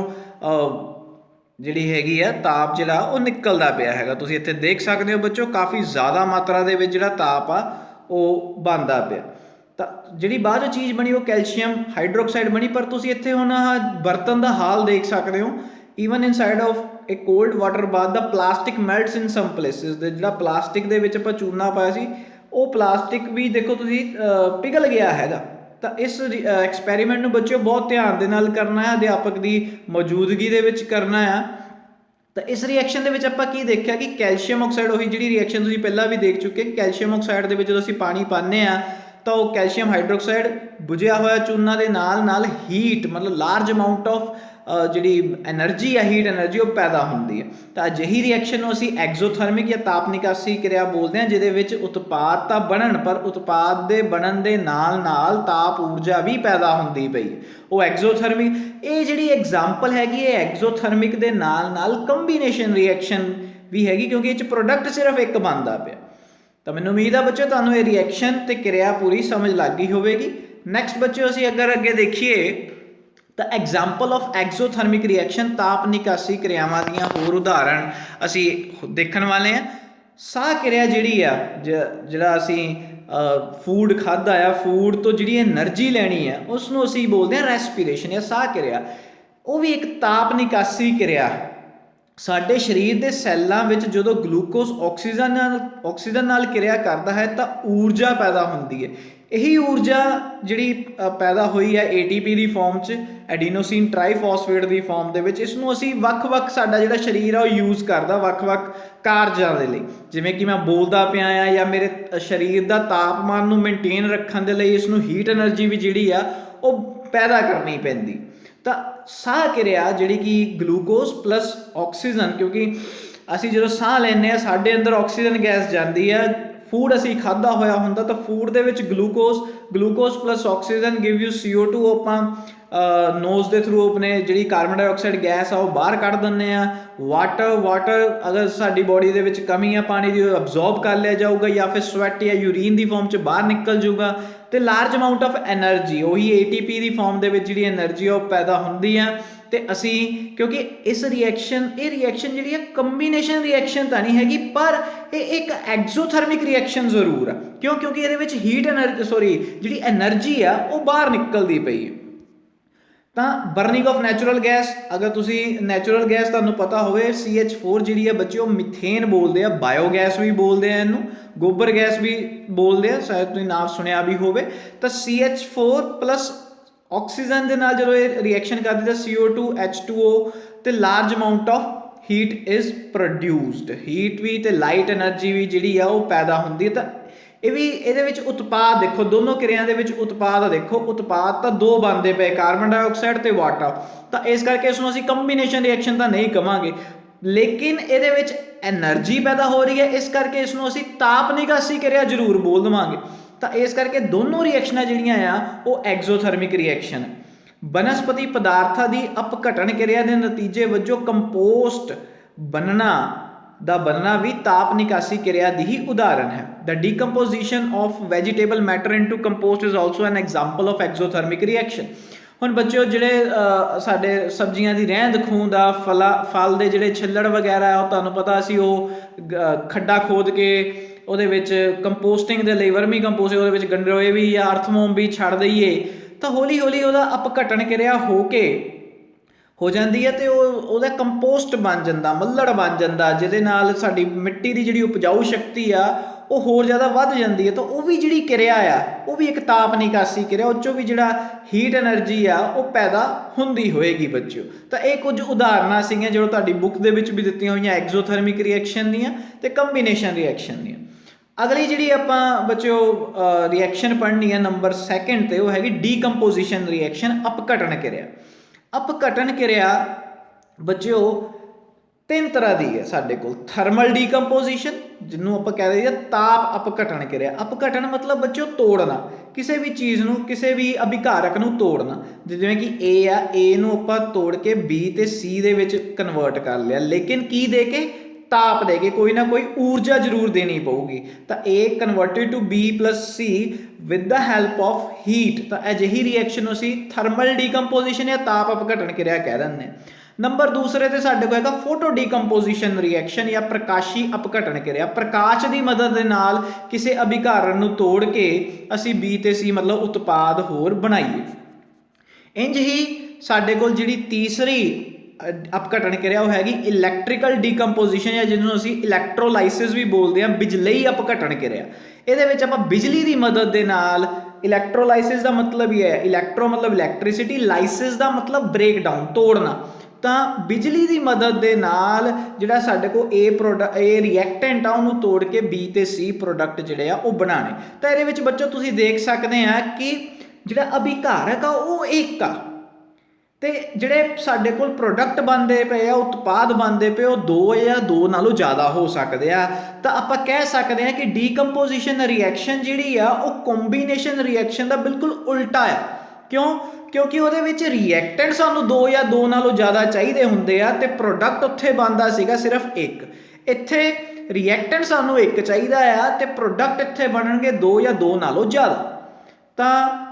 जिहड़ी हैगी है ताप जिहड़ा वो निकलदा पिया हैगा। तुसीं इत्थे देख सकते हो बच्चों काफ़ी ज़्यादा मात्रा दे विच जिहड़ा ताप आ ਉਹ ਬਣਦਾ ਪਿਆ। ਤਾਂ ਜਿਹੜੀ ਬਾਅਦ 'ਚ ਚੀਜ਼ ਬਣੀ ਉਹ ਕੈਲਸ਼ੀਅਮ ਹਾਈਡਰੋਕਸਾਈਡ ਬਣੀ। ਪਰ ਤੁਸੀਂ ਇੱਥੇ ਹੁਣ ਆਹ ਬਰਤਨ ਦਾ ਹਾਲ ਦੇਖ ਸਕਦੇ ਹੋ। Even inside of a cold water bath the plastic melts in some places. ਦੇ ਜਿਹੜਾ ਪਲਾਸਟਿਕ ਦੇ ਵਿੱਚ ਆਪਾਂ ਚੂਨਾ ਪਾਇਆ ਸੀ ਉਹ ਪਲਾਸਟਿਕ ਵੀ ਦੇਖੋ ਤੁਸੀਂ ਪਿਘਲ ਗਿਆ ਹੈਗਾ। ਤਾਂ ਇਸ ਐਕਸਪੈਰੀਮੈਂਟ ਨੂੰ ਬੱਚਿਓ ਬਹੁਤ ਧਿਆਨ ਦੇ ਨਾਲ ਕਰਨਾ ਹੈ, ਅਧਿਆਪਕ ਦੀ ਮੌਜੂਦਗੀ ਦੇ ਵਿੱਚ ਕਰਨਾ ਆ। ਤਾਂ ਇਸ ਰਿਐਕਸ਼ਨ ਦੇ ਵਿੱਚ ਆਪਾਂ ਕੀ ਦੇਖਿਆ ਕਿ ਕੈਲਸ਼ੀਅਮ ਆਕਸਾਈਡ, ਉਹੀ ਜਿਹੜੀ ਰਿਐਕਸ਼ਨ ਤੁਸੀਂ ਪਹਿਲਾਂ ਵੀ ਦੇਖ ਚੁੱਕੇ, ਕੈਲਸ਼ੀਅਮ ਆਕਸਾਈਡ ਦੇ ਵਿੱਚ ਜਦੋਂ ਅਸੀਂ ਪਾਣੀ ਪਾਉਂਦੇ ਆ ਤਾਂ ਉਹ ਕੈਲਸ਼ੀਅਮ ਹਾਈਡਰੋਕਸਾਈਡ ਬੁਝਿਆ ਹੋਇਆ ਚੂਨਾ ਦੇ ਨਾਲ ਨਾਲ ਹੀਟ ਮਤਲਬ ਲਾਰਜ ਅਮਾਊਂਟ ਆਫ ਜਿਹੜੀ ਐਨਰਜੀ ਆ, ਹੀਟ ਐਨਰਜੀ, ਉਹ ਪੈਦਾ ਹੁੰਦੀ ਹੈ। ਤਾਂ ਅਜਿਹੀ ਰਿਐਕਸ਼ਨ ਨੂੰ ਅਸੀਂ ਐਗਜ਼ੋਥਰਮਿਕ ਜਾਂ ਤਾਪ ਨਿਕਾਸੀ ਕਿਰਿਆ ਬੋਲਦੇ ਹਾਂ, ਜਿਹਦੇ ਵਿੱਚ ਉਤਪਾਦ ਤਾਂ ਬਣਨ ਪਰ ਉਤਪਾਦ ਦੇ ਬਣਨ ਦੇ ਨਾਲ ਨਾਲ ਤਾਪ ਊਰਜਾ ਵੀ ਪੈਦਾ ਹੁੰਦੀ ਪਈ, ਉਹ ਐਗਜ਼ੋਥਰਮਿਕ। ਇਹ ਜਿਹੜੀ ਐਗਜ਼ਾਮਪਲ ਹੈਗੀ ਇਹ ਐਗਜ਼ੋਥਰਮਿਕ ਦੇ ਨਾਲ ਨਾਲ ਕੰਬੀਨੇਸ਼ਨ ਰਿਐਕਸ਼ਨ ਵੀ ਹੈਗੀ, ਕਿਉਂਕਿ ਇਹ 'ਚ ਪ੍ਰੋਡਕਟ ਸਿਰਫ ਇੱਕ ਬਣਦਾ ਪਿਆ। ਤਾਂ ਮੈਨੂੰ ਉਮੀਦ ਆ ਬੱਚਿਓ ਤੁਹਾਨੂੰ ਇਹ ਰਿਐਕਸ਼ਨ ਤੇ ਕਿਰਿਆ ਪੂਰੀ ਸਮਝ ਲੱਗ ਗਈ ਹੋਵੇਗੀ। ਨੈਕਸਟ ਬੱਚਿਓ ਅਸੀਂ ਅਗਰ ਅੱਗੇ ਦੇਖੀਏ ਤਾਂ ਐਗਜ਼ਾਮਪਲ ਆਫ ਐਗਜ਼ੋਥਰਮਿਕ ਰਿਐਕਸ਼ਨ, ਤਾਪ ਨਿਕਾਸੀ ਕਿਰਿਆਵਾਂ ਦੀਆਂ ਹੋਰ ਉਦਾਹਰਣ ਅਸੀਂ ਦੇਖਣ ਵਾਲੇ ਹਾਂ। ਸਾਹ ਕਿਰਿਆ ਜਿਹੜੀ ਆ, ਜਿਹੜਾ ਅਸੀਂ ਫੂਡ ਖਾਧਾ ਆ, ਫੂਡ ਤੋਂ ਜਿਹੜੀ ਐਨਰਜੀ ਲੈਣੀ ਆ ਉਸ ਨੂੰ ਅਸੀਂ ਬੋਲਦੇ ਹਾਂ ਰੈਸਪੀਰੇਸ਼ਨ ਜਾਂ ਸਾਹ ਕਿਰਿਆ। ਉਹ ਵੀ ਇੱਕ ਤਾਪ ਨਿਕਾਸੀ ਕਿਰਿਆ ਹੈ। ਸਾਡੇ ਸਰੀਰ ਦੇ ਸੈੱਲਾਂ ਵਿੱਚ ਜਦੋਂ ਗਲੂਕੋਜ਼ ਆਕਸੀਜਨ ਨਾਲ ਕਿਰਿਆ ਕਰਦਾ ਹੈ ਤਾਂ ਊਰਜਾ ਪੈਦਾ ਹੁੰਦੀ ਹੈ। ਇਹੀ ਊਰਜਾ ਜਿਹੜੀ ਪੈਦਾ ਹੋਈ ਹੈ ATP ਦੀ ਫਾਰਮ 'ਚ, ਐਡੀਨੋਸਿਨ ਟ੍ਰਾਈਫਾਸਫੇਟ ਦੀ ਫਾਰਮ ਦੇ ਵਿੱਚ, ਇਸ ਨੂੰ ਅਸੀਂ ਵੱਖ-ਵੱਖ, ਸਾਡਾ ਜਿਹੜਾ ਸਰੀਰ ਆ ਉਹ ਯੂਜ਼ ਕਰਦਾ ਵੱਖ-ਵੱਖ ਕਾਰਜਾਂ ਦੇ ਲਈ। ਜਿਵੇਂ ਕਿ ਮੈਂ ਬੋਲਦਾ ਪਿਆ ਆ ਜਾਂ ਮੇਰੇ ਸਰੀਰ ਦਾ ਤਾਪਮਾਨ ਨੂੰ ਮੇਨਟੇਨ ਰੱਖਣ ਦੇ ਲਈ ਇਸ ਨੂੰ ਹੀਟ ਐਨਰਜੀ ਵੀ ਜਿਹੜੀ ਆ ਉਹ ਪੈਦਾ ਕਰਨੀ ਪੈਂਦੀ। ਤਾਂ ਸਾਹ ਕਿਰਿਆ ਜਿਹੜੀ ਕਿ ਗਲੂਕੋਜ਼ ਪਲੱਸ ਆਕਸੀਜਨ, ਕਿਉਂਕਿ ਅਸੀਂ ਜਦੋਂ ਸਾਹ ਲੈਂਦੇ ਹਾਂ ਸਾਡੇ ਅੰਦਰ ਆਕਸੀਜਨ ਗੈਸ ਜਾਂਦੀ ਹੈ, ਫੂਡ ਅਸੀਂ ਖਾਧਾ ਹੋਇਆ ਹੁੰਦਾ ਤਾਂ ਫੂਡ ਦੇ ਵਿੱਚ glucose plus oxygen give you CO2, ਆਪਾਂ ਨੋਜ਼ ਦੇ ਥਰੂ ਆਪਣੇ ਜਿਹੜੀ ਕਾਰਬਨ ਡਾਈਆਕਸਾਈਡ ਗੈਸ ਆ ਉਹ ਬਾਹਰ ਕੱਢ ਦਿੰਦੇ ਆ। ਵਾਟਰ ਅਗਰ ਸਾਡੀ ਬੋਡੀ ਦੇ ਵਿੱਚ ਕਮੀ ਆ ਪਾਣੀ ਦੀ, ਉਹ ਅਬਜ਼ੋਰਬ ਕਰ ਲਿਆ ਜਾਊਗਾ ਜਾਂ ਫਿਰ ਸਵੈਟ ਜਾਂ ਯੂਰੀਨ ਦੀ ਫਾਰਮ 'ਚ ਬਾਹਰ ਨਿਕਲ ਜਾਊਗਾ। ਤੇ ਲਾਰਜ ਅਮਾਊਂਟ ਆਫ ਐਨਰਜੀ, ਉਹੀ ATP ਦੀ ਫਾਰਮ ਦੇ ਵਿੱਚ ਜਿਹੜੀ ਐਨਰਜੀ ਉਹ ਪੈਦਾ ਹੁੰਦੀ ਆ। ਤੇ ਅਸੀਂ ਕਿਉਂਕਿ ਇਹ ਰਿਐਕਸ਼ਨ ਜਿਹੜੀ ਹੈ ਕੰਬੀਨੇਸ਼ਨ ਰਿਐਕਸ਼ਨ ਤਾਂ ਨਹੀਂ ਹੈਗੀ, ਪਰ ਇਹ ਇੱਕ ਐਗਜ਼ੋਥਰਮਿਕ ਰਿਐਕਸ਼ਨ ਜ਼ਰੂਰ ਆ। ਕਿਉਂਕਿ ਇਹਦੇ ਵਿੱਚ ਜਿਹੜੀ ਐਨਰਜੀ ਆ ਉਹ ਬਾਹਰ ਨਿਕਲਦੀ ਪਈ ਹੈ। ਤਾਂ ਬਰਨਿੰਗ ਆਫ ਨੈਚੁਰਲ ਗੈਸ, ਅਗਰ ਤੁਸੀਂ ਨੈਚੁਰਲ ਗੈਸ ਤੁਹਾਨੂੰ ਪਤਾ ਹੋਵੇ CH4 ਜਿਹੜੀ ਹੈ ਬੱਚੇ ਉਹ ਮਿਥੇਨ ਬੋਲਦੇ ਆ, ਬਾਇਓਗੈਸ ਵੀ ਬੋਲਦੇ ਆ ਇਹਨੂੰ, ਗੋਬਰ ਗੈਸ ਵੀ ਬੋਲਦੇ ਆ, ਸ਼ਾਇਦ ਤੁਸੀਂ ਨਾਮ ਸੁਣਿਆ ਵੀ ਹੋਵੇ। ਤਾਂ CH4 ਪਲੱਸ ਆਕਸੀਜਨ ਦੇ ਨਾਲ ਜਦੋਂ ਇਹ ਰਿਐਕਸ਼ਨ ਕਰਦੀ ਤਾਂ CO2 H2O ਤੇ large amount of heat is produced, heat ਵੀ ਤੇ ਲਾਈਟ ਐਨਰਜੀ ਵੀ ਜਿਹੜੀ ਆ ਉਹ ਪੈਦਾ ਹੁੰਦੀ ਹੈ। ਤਾਂ ਇਹ ਵੀ ਇਹਦੇ ਵਿੱਚ ਉਤਪਾਦ ਦੇਖੋ, ਦੋਨੋਂ ਕਿਰਿਆ ਦੇ ਵਿੱਚ ਉਤਪਾਦ ਦੇਖੋ, ਉਤਪਾਦ ਤਾਂ ਦੋ ਬਣਦੇ ਪਏ, ਕਾਰਬਨ ਡਾਈਆਕਸਾਈਡ ਤੇ ਵਾਟਰ। ਤਾਂ ਇਸ ਕਰਕੇ ਇਸ ਨੂੰ ਅਸੀਂ ਕੰਬੀਨੇਸ਼ਨ ਰਿਐਕਸ਼ਨ ਤਾਂ ਨਹੀਂ ਕਵਾਂਗੇ, ਲੇਕਿਨ ਇਹਦੇ ਵਿੱਚ ਐਨਰਜੀ ਪੈਦਾ ਹੋ ਰਹੀ ਹੈ, ਇਸ ਕਰਕੇ ਇਸ ਨੂੰ ਅਸੀਂ ਤਾਪ ਨਿਕਾਸੀ ਕਿਰਿਆ ਜ਼ਰੂਰ ਬੋਲ ਦੇਵਾਂਗੇ। ਤਾਂ ਇਸ ਕਰਕੇ ਦੋਨੋਂ ਰਿਐਕਸ਼ਨਾਂ ਜਿਹੜੀਆਂ ਆ ਉਹ ਐਗਜ਼ੋਥਰਮਿਕ ਰਿਐਕਸ਼ਨ। ਬਨਸਪਤੀ ਪਦਾਰਥਾਂ ਦੀ ਅਪਘਟਨ ਕਿਰਿਆ ਦੇ ਨਤੀਜੇ ਵਜੋਂ ਕੰਪੋਸਟ ਬਣਨਾ ਵੀ ਤਾਪ ਨਿਕਾਸੀ ਕਿਰਿਆ ਦੀ ਹੀ ਉਦਾਹਰਣ ਹੈ। The decomposition of vegetable matter into compost is also an example of exothermic reaction। ਹੁਣ ਬੱਚਿਓ ਜਿਹੜੇ ਸਾਡੇ ਸਬਜ਼ੀਆਂ ਦੀ ਰਹਿੰਦ ਖੂੰਹਦ ਆ, ਫਲ ਦੇ ਜਿਹੜੇ ਛਿੱਲੜ ਵਗੈਰਾ ਉਹ ਤੁਹਾਨੂੰ ਪਤਾ ਅਸੀਂ ਉਹ ਖੱਡਾ ਖੋਦ ਕੇ ਉਹਦੇ ਵਿੱਚ ਕੰਪੋਸਟਿੰਗ ਦੇ ਲਈ, ਵਰਮੀ ਕੰਪੋਸਟ ਉਹਦੇ ਵਿੱਚ ਗੰਡੋਏ ਵੀ ਜਾਂ ਅਰਥਮੋਮ ਵੀ ਛੱਡ ਦਈਏ ਤਾਂ ਹੌਲੀ ਹੌਲੀ ਉਹਦਾ ਅਪਘਟਨ ਕਿਰਿਆ ਹੋ ਜਾਂਦੀ ਹੈ ਤੇ ਉਹਦਾ ਕੰਪੋਸਟ ਬਣ ਜਾਂਦਾ, ਮੱਲੜ ਬਣ ਜਾਂਦਾ, ਜਿਹਦੇ ਨਾਲ ਸਾਡੀ ਮਿੱਟੀ ਦੀ ਜਿਹੜੀ ਉਪਜਾਊ ਸ਼ਕਤੀ ਆ ਉਹ ਹੋਰ ਜ਼ਿਆਦਾ ਵੱਧ ਜਾਂਦੀ ਹੈ। ਤਾਂ ਉਹ ਵੀ ਜਿਹੜੀ ਕਿਰਿਆ ਆ ਉਹ ਵੀ ਇੱਕ ਤਾਪ ਨਿਕਾਸੀ ਕਿਰਿਆ, ਉਹ 'ਚੋਂ ਵੀ ਜਿਹੜਾ ਹੀਟ ਐਨਰਜੀ ਆ ਉਹ ਪੈਦਾ ਹੁੰਦੀ ਹੋਏਗੀ ਬੱਚਿਓ। ਤਾਂ ਇਹ ਕੁਝ ਉਦਾਹਰਨਾਂ ਸੀਗੀਆਂ ਜੋ ਤੁਹਾਡੀ ਬੁੱਕ ਦੇ ਵਿੱਚ ਵੀ ਦਿੱਤੀਆਂ ਹੋਈਆਂ ਐਗਜ਼ੋਥਰਮਿਕ ਰਿਐਕਸ਼ਨ ਦੀਆਂ ਤੇ ਕੰਬੀਨੇਸ਼ਨ ਰਿਐਕਸ਼ਨ ਦੀਆਂ। ਅਗਲੀ ਜਿਹੜੀ ਆਪਾਂ ਬੱਚਿਓ ਰਿਐਕਸ਼ਨ ਪੜ੍ਹਨੀ ਹੈ ਨੰਬਰ 2 ਤੇ, ਉਹ ਹੈਗੀ ਡੀਕੰਪੋਜੀਸ਼ਨ ਰਿਐਕਸ਼ਨ, ਅਪਘਟਨ ਕਿਰਿਆ। ਅਪਘਟਨ ਕਿਰਿਆ ਬੱਚਿਓ 3 ਤਰ੍ਹਾਂ ਦੀ ਹੈ ਸਾਡੇ ਕੋਲ। ਥਰਮਲ ਡੀਕੰਪੋਜੀਸ਼ਨ, ਜਿਹਨੂੰ ਆਪਾਂ ਕਹਿ ਦਈਏ ਤਾਪ ਅਪਘਟਨ ਕਿਰਿਆ। ਅਪਘਟਨ ਮਤਲਬ ਬੱਚਿਓ ਤੋੜਨਾ, ਕਿਸੇ ਵੀ ਚੀਜ਼ ਨੂੰ, ਕਿਸੇ ਵੀ ਅਭਿਕਾਰਕ ਨੂੰ ਤੋੜਨਾ। ਜਿਵੇਂ ਕਿ A ਆ, A ਨੂੰ ਆਪਾਂ ਤੋੜ ਕੇ B ਤੇ C ਦੇ ਵਿੱਚ ਕਨਵਰਟ ਕਰ ਲਿਆ, ਲੇਕਿਨ ਕੀ ਦੇ ਕੇ? ਤਾਪ ਦੇ ਕੇ, ਕੋਈ ਨਾ ਕੋਈ ਊਰਜਾ ਜ਼ਰੂਰ ਦੇਣੀ ਪਊਗੀ। ਤਾਂ A converted to B plus C with the help of heat. ਤਾਂ ਅਜਿਹੀ ਰਿਐਕਸ਼ਨ ਨੂੰ ਅਸੀਂ ਥਰਮਲ ਡੀਕੰਪੋਜੀਸ਼ਨ ਜਾਂ ਤਾਪ ਅਪਘਟਨ ਕਿਰਿਆ ਕਹਿ ਦਿੰਦੇ ਹਾਂ। ਨੰਬਰ ਦੂਸਰੇ ਤੇ ਸਾਡੇ ਕੋਲ ਹੈਗਾ ਫੋਟੋ ਡੀਕੰਪੋਜੀਸ਼ਨ ਰਿਐਕਸ਼ਨ ਜਾਂ ਪ੍ਰਕਾਸ਼ੀ ਅਪਘਟਨ ਕਿਰਿਆ। ਪ੍ਰਕਾਸ਼ ਦੀ ਮਦਦ ਦੇ ਨਾਲ ਕਿਸੇ ਅਭਿਕਾਰਨ ਨੂੰ ਤੋੜ ਕੇ ਅਸੀਂ B ਤੇ C ਮਤਲਬ ਉਤਪਾਦ ਹੋਰ ਬਣਾਈਏ। ਇੰਜ ਹੀ ਸਾਡੇ ਕੋਲ ਜਿਹੜੀ ਤੀਸਰੀ ਅਪਘਟਨ ਕਿਰਿਆ ਉਹ ਹੈਗੀ ਇਲੈਕਟ੍ਰੀਕਲ ਡੀਕੰਪੋਜੀਸ਼ਨ ਜਾਂ ਜਿਹਨੂੰ ਅਸੀਂ ਇਲੈਕਟ੍ਰੋਲਾਈਸਿਸ ਵੀ ਬੋਲਦੇ ਹਾਂ, ਬਿਜਲਈ ਅਪਘਟਨ ਕਿਰਿਆ। ਇਹਦੇ ਵਿੱਚ ਆਪਾਂ ਬਿਜਲੀ ਦੀ ਮਦਦ ਦੇ ਨਾਲ, ਇਲੈਕਟ੍ਰੋਲਾਈਸਿਸ ਦਾ ਮਤਲਬ ਹੀ ਹੈ ਇਲੈਕਟ੍ਰੋ ਮਤਲਬ ਇਲੈਕਟ੍ਰੀਸਿਟੀ, ਲਾਈਸਿਸ ਦਾ ਮਤਲਬ ਬ੍ਰੇਕਡਾਊਨ, ਤੋੜਨਾ। ਤਾਂ ਬਿਜਲੀ ਦੀ ਮਦਦ ਦੇ ਨਾਲ ਜਿਹੜਾ ਸਾਡੇ ਕੋਲ ਇਹ ਰਿਐਕਟੈਂਟ ਆ ਉਹਨੂੰ ਤੋੜ ਕੇ B ਤੇ C ਪ੍ਰੋਡਕਟ ਜਿਹੜੇ ਆ ਉਹ ਬਣਾਉਣੇ। ਤਾਂ ਇਹਦੇ ਵਿੱਚ ਬੱਚੋ ਤੁਸੀਂ ਦੇਖ ਸਕਦੇ ਆ ਕਿ ਜਿਹੜਾ ਅਭਿਕਾਰਕ ਆ ਉਹ ਇੱਕ ਆ ਤੇ ਜਿਹੜੇ ਸਾਡੇ ਕੋਲ ਪ੍ਰੋਡਕਟ ਬਣਦੇ ਪਏ ਆ, ਉਤਪਾਦ ਬਣਦੇ ਪਏ ਉਹ ਦੋ ਜਾਂ ਦੋ ਨਾਲੋਂ ਜ਼ਿਆਦਾ ਹੋ ਸਕਦੇ ਆ। ਤਾਂ ਆਪਾਂ ਕਹਿ ਸਕਦੇ ਆ ਕਿ ਡੀਕੰਪੋਜੀਸ਼ਨ ਰਿਐਕਸ਼ਨ ਜਿਹੜੀ ਆ ਉਹ ਕੰਬੀਨੇਸ਼ਨ ਰਿਐਕਸ਼ਨ ਦਾ ਬਿਲਕੁਲ ਉਲਟਾ ਆ। ਕਿਉਂ? ਕਿਉਂਕਿ ਉਹਦੇ ਵਿੱਚ ਰਿਐਕਟੈਂਟ ਸਾਨੂੰ ਦੋ ਜਾਂ ਦੋ ਨਾਲੋਂ ਜ਼ਿਆਦਾ ਚਾਹੀਦੇ ਹੁੰਦੇ ਆ ਤੇ ਪ੍ਰੋਡਕਟ ਉੱਥੇ ਬਣਦਾ ਸੀਗਾ ਸਿਰਫ ਇੱਕ। ਇੱਥੇ ਰਿਐਕਟੈਂਟ ਸਾਨੂੰ ਇੱਕ ਚਾਹੀਦਾ ਆ ਤੇ ਪ੍ਰੋਡਕਟ ਇੱਥੇ ਬਣਨਗੇ ਦੋ ਜਾਂ ਦੋ ਨਾਲੋਂ ਜ਼ਿਆਦਾ। ਤਾਂ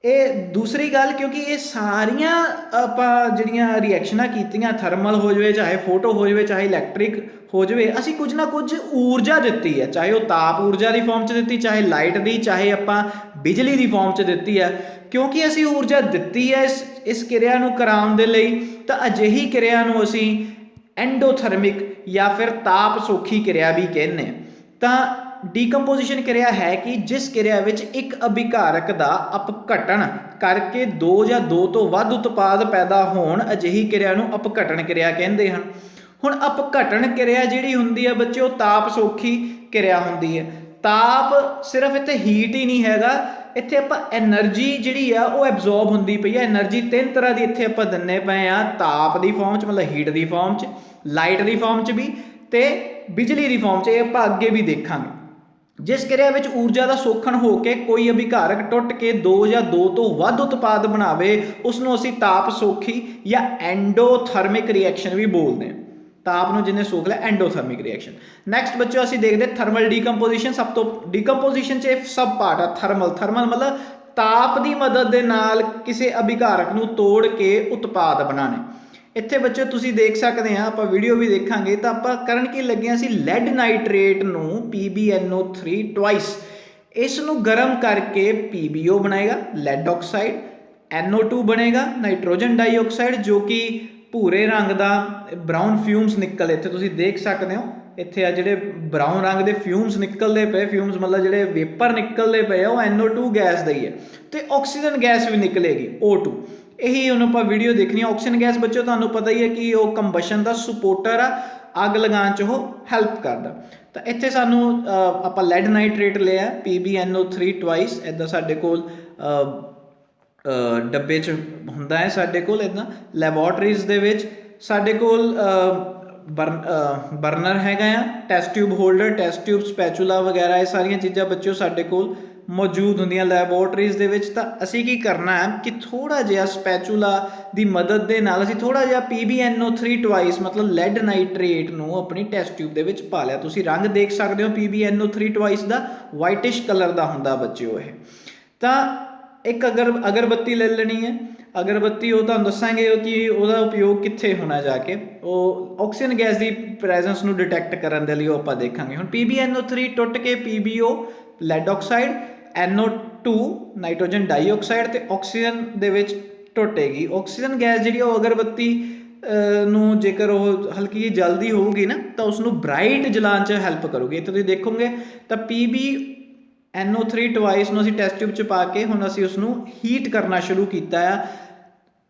ਇਹ ਦੂਸਰੀ ਗੱਲ, ਕਿਉਂਕਿ ਇਹ ਸਾਰੀਆਂ ਆਪਾਂ ਜਿਹੜੀਆਂ ਰਿਐਕਸ਼ਨਾਂ ਕੀਤੀਆਂ, ਥਰਮਲ ਹੋ ਜਾਵੇ, ਚਾਹੇ ਫੋਟੋ ਹੋ ਜਾਵੇ, ਚਾਹੇ ਇਲੈਕਟ੍ਰਿਕ ਹੋ ਜਾਵੇ, ਅਸੀਂ ਕੁਝ ਨਾ ਕੁਝ ਊਰਜਾ ਦਿੱਤੀ ਹੈ, ਚਾਹੇ ਉਹ ਤਾਪ ਊਰਜਾ ਦੀ ਫਾਰਮ 'ਚ ਦਿੱਤੀ, ਚਾਹੇ ਲਾਈਟ ਦੀ, ਚਾਹੇ ਆਪਾਂ ਬਿਜਲੀ ਦੀ ਫਾਰਮ 'ਚ ਦਿੱਤੀ ਹੈ। ਕਿਉਂਕਿ ਅਸੀਂ ਊਰਜਾ ਦਿੱਤੀ ਹੈ ਇਸ ਕਿਰਿਆ ਨੂੰ ਕਰਾਉਣ ਦੇ ਲਈ, ਤਾਂ ਅਜਿਹੀ ਕਿਰਿਆ ਨੂੰ ਅਸੀਂ ਐਂਡੋਥਰਮਿਕ ਜਾਂ ਫਿਰ ਤਾਪ ਸੋਖੀ ਕਿਰਿਆ ਵੀ ਕਹਿੰਦੇ ਹਾਂ। ਤਾਂ ਡੀਕੰਪੋਜੀਸ਼ਨ ਕਿਰਿਆ ਹੈ ਕਿ ਜਿਸ ਕਿਰਿਆ ਵਿੱਚ ਇੱਕ ਅਭਿਕਾਰਕ ਦਾ ਅਪਘਟਨ ਕਰਕੇ ਦੋ ਜਾਂ ਦੋ ਤੋਂ ਵੱਧ ਉਤਪਾਦ ਪੈਦਾ ਹੋਣ, ਅਜਿਹੀ ਕਿਰਿਆ ਨੂੰ ਅਪਘਟਨ ਕਿਰਿਆ ਕਹਿੰਦੇ ਹਨ। ਹੁਣ ਅਪਘਟਨ ਕਿਰਿਆ ਜਿਹੜੀ ਹੁੰਦੀ ਹੈ ਬੱਚੇ, ਉਹ ਤਾਪ ਸੋਖੀ ਕਿਰਿਆ ਹੁੰਦੀ ਹੈ। ਤਾਪ ਸਿਰਫ ਇੱਥੇ ਹੀਟ ਹੀ ਨਹੀਂ ਹੈਗਾ, ਇੱਥੇ ਆਪਾਂ ਐਨਰਜੀ ਜਿਹੜੀ ਆ ਉਹ ਐਬਜ਼ੋਰਬ ਹੁੰਦੀ ਪਈ ਹੈ। ਐਨਰਜੀ ਤਿੰਨ ਤਰ੍ਹਾਂ ਦੀ ਇੱਥੇ ਆਪਾਂ ਦਿੰਨੇ ਪਏ ਆ, ਤਾਪ ਦੀ ਫਾਰਮ 'ਚ ਮਤਲਬ ਹੀਟ ਦੀ ਫਾਰਮ 'ਚ, ਲਾਈਟ ਦੀ ਫਾਰਮ 'ਚ ਵੀ ਤੇ ਬਿਜਲੀ ਦੀ ਫਾਰਮ 'ਚ। ਇਹ ਆਪਾਂ ਅੱਗੇ ਵੀ ਦੇਖਾਂਗੇ। ਜਿਸ ਕਿਰਿਆ ਵਿੱਚ ਊਰਜਾ ਦਾ ਸੋਖਣ ਹੋ ਕੇ ਕੋਈ ਅਭਿਕਾਰਕ ਟੁੱਟ ਕੇ ਦੋ ਜਾਂ ਦੋ ਤੋਂ ਵੱਧ ਉਤਪਾਦ ਬਣਾਵੇ, ਉਸ ਨੂੰ ਅਸੀਂ ਤਾਪ ਸੋਖੀ ਜਾਂ ਐਂਡੋਥਰਮਿਕ ਰਿਐਕਸ਼ਨ ਵੀ ਬੋਲਦੇ ਹਾਂ। ਤਾਪ ਨੂੰ ਜਿਹਨੇ ਸੋਖ ਲਿਆ, ਐਂਡੋਥਰਮਿਕ ਰਿਐਕਸ਼ਨ। ਨੈਕਸਟ ਬੱਚੋ ਅਸੀਂ ਦੇਖਦੇ ਥਰਮਲ ਡੀਕੰਪੋਜੀਸ਼ਨ। ਸਭ ਤੋਂ ਡੀਕੰਪੋਜੀਸ਼ਨ 'ਚ ਇਹ ਸਬ ਪਾਰਟ ਆ ਥਰਮਲ। ਥਰਮਲ ਮਤਲਬ ਤਾਪ ਦੀ ਮਦਦ ਦੇ ਨਾਲ ਕਿਸੇ ਅਭਿਕਾਰਕ ਨੂੰ ਤੋੜ ਕੇ ਉਤਪਾਦ ਬਣਾਉਣੇ। ਇੱਥੇ ਬੱਚੋ ਤੁਸੀਂ ਦੇਖ ਸਕਦੇ ਆ, ਆਪਾਂ ਵੀਡੀਓ ਵੀ ਦੇਖਾਂਗੇ। ਤਾਂ ਆਪਾਂ ਕਰਨ ਕੀ ਲੱਗੇ ਸੀ, ਲੈਡ ਨਾਈਟ੍ਰੇਟ ਨੂੰ PbNO3 ਟਵਾਈਸ, ਇਸ ਨੂੰ ਗਰਮ ਕਰਕੇ PbO ਬਣਾਏਗਾ ਲੈਡ ਆਕਸਾਈਡ, NO2 ਬਣੇਗਾ ਨਾਈਟ੍ਰੋਜਨ ਡਾਈਆਕਸਾਈਡ, ਜੋ ਕਿ ਭੂਰੇ ਰੰਗ ਦਾ ਬਰਾਊਨ ਫਿਊਮਸ ਨਿਕਲ, ਇੱਥੇ ਤੁਸੀਂ ਦੇਖ ਸਕਦੇ ਹੋ। ਇੱਥੇ ਆ ਜਿਹੜੇ ਬਰਾਊਨ ਰੰਗ ਦੇ ਫਿਊਮਸ ਨਿਕਲਦੇ ਪਏ, ਫਿਊਮਸ ਮਤਲਬ ਜਿਹੜੇ ਵੇਪਰ ਨਿਕਲਦੇ ਪਏ ਆ, ਉਹ NO2 ਗੈਸ ਦਾ ਹੀ ਹੈ। ਤੇ ਆਕਸੀਜਨ ਗੈਸ ਵੀ ਨਿਕਲੇਗੀ O2। ਇਹੀ ਹੁਣ ਆਪਾਂ ਵੀਡੀਓ ਦੇਖਣੀ ਹੈ। ਆਕਸੀਜਨ ਗੈਸ ਬੱਚੋ ਤੁਹਾਨੂੰ ਪਤਾ ਹੀ ਹੈ ਕਿ ਉਹ ਕੰਬਸ਼ਨ ਦਾ ਸਪੋਰਟਰ ਆ, ਅੱਗ ਲਗਾਉਣ 'ਚ ਉਹ ਹੈਲਪ ਕਰਦਾ। ਤਾਂ ਇੱਥੇ ਸਾਨੂੰ ਆਪਾਂ ਲੈਡ ਨਾਈਟ੍ਰੇਟ ਲਿਆ PbNO3 ਟਵਾਈਸ, ਇੱਦਾਂ ਸਾਡੇ ਕੋਲ ਡੱਬੇ 'ਚ ਹੁੰਦਾ ਹੈ। ਸਾਡੇ ਕੋਲ ਇੱਦਾਂ ਲੈਬੋਰਟਰੀਜ਼ ਦੇ ਵਿੱਚ ਸਾਡੇ ਕੋਲ ਬਰਨਰ ਹੈਗਾ ਆ, test tube holder, test tube, spatula ਵਗੈਰਾ, ਇਹ ਸਾਰੀਆਂ ਚੀਜ਼ਾਂ ਬੱਚਿਓ ਸਾਡੇ ਕੋਲ ਮੌਜੂਦ ਹੁੰਦੀਆਂ ਲੈਬੋਰਟਰੀਜ਼ ਦੇ ਵਿੱਚ। ਤਾਂ ਅਸੀਂ ਕੀ ਕਰਨਾ ਹੈ ਕਿ ਥੋੜ੍ਹਾ ਜਿਹਾ ਸਪੈਚੂਲਾ ਦੀ ਮਦਦ ਦੇ ਨਾਲ ਅਸੀਂ ਥੋੜ੍ਹਾ ਜਿਹਾ PbNO3 ਟਵਾਈਸ ਮਤਲਬ ਲੈਡ ਨਾਈਟ੍ਰੇਟ ਨੂੰ ਆਪਣੀ ਟੈਸਟ ਟਿਊਬ ਦੇ ਵਿੱਚ ਪਾ ਲਿਆ। ਤੁਸੀਂ ਰੰਗ ਦੇਖ ਸਕਦੇ ਹੋ PbNO3 ਟਵਾਈਸ ਦਾ, ਵਾਈਟਿਸ਼ ਕਲਰ ਦਾ ਹੁੰਦਾ ਬੱਚਿਓ ਇਹ। ਤਾਂ ਇੱਕ ਅਗਰਬੱਤੀ ਲੈ ਲੈਣੀ ਹੈ। ਅਗਰਬੱਤੀ ਉਹ ਤੁਹਾਨੂੰ ਦੱਸਾਂਗੇ ਕਿ ਉਹਦਾ ਉਪਯੋਗ ਕਿੱਥੇ ਹੋਣਾ ਜਾ ਕੇ, ਉਹ ਆਕਸੀਜਨ ਗੈਸ ਦੀ ਪ੍ਰੈਜ਼ੈਂਸ ਨੂੰ ਡਿਟੈਕਟ ਕਰਨ ਦੇ ਲਈ ਉਹ ਆਪਾਂ ਦੇਖਾਂਗੇ। ਹੁਣ PbNO3 ਟੁੱਟ ਕੇ PbO lead oxide, NO2 nitrogen dioxide ਤੇ ਆਕਸੀਜਨ ਦੇ ਵਿੱਚ ਟੁੱਟੇਗੀ। ਆਕਸੀਜਨ ਗੈਸ ਜਿਹੜੀ ਉਹ ਅਗਰਬੱਤੀ ਨੂੰ ਜੇਕਰ ਉਹ ਹਲਕੀ ਜਿਹੀ ਜਲਦੀ ਹੋਊਗੀ ਨਾ, ਤਾਂ ਉਸਨੂੰ ਬ੍ਰਾਈਟ ਜਲਾਉਣ 'ਚ ਹੈਲਪ ਕਰੂਗੀ। ਇੱਥੇ ਤੁਸੀਂ ਦੇਖੋਗੇ ਤਾਂ PbNO3 ਟਵਾਈਸ ਨੂੰ ਅਸੀਂ ਟੈਸਟ ਟਿਊਬ 'ਚ ਪਾ ਕੇ ਹੁਣ ਅਸੀਂ ਉਸਨੂੰ ਹੀਟ ਕਰਨਾ ਸ਼ੁਰੂ ਕੀਤਾ ਆ,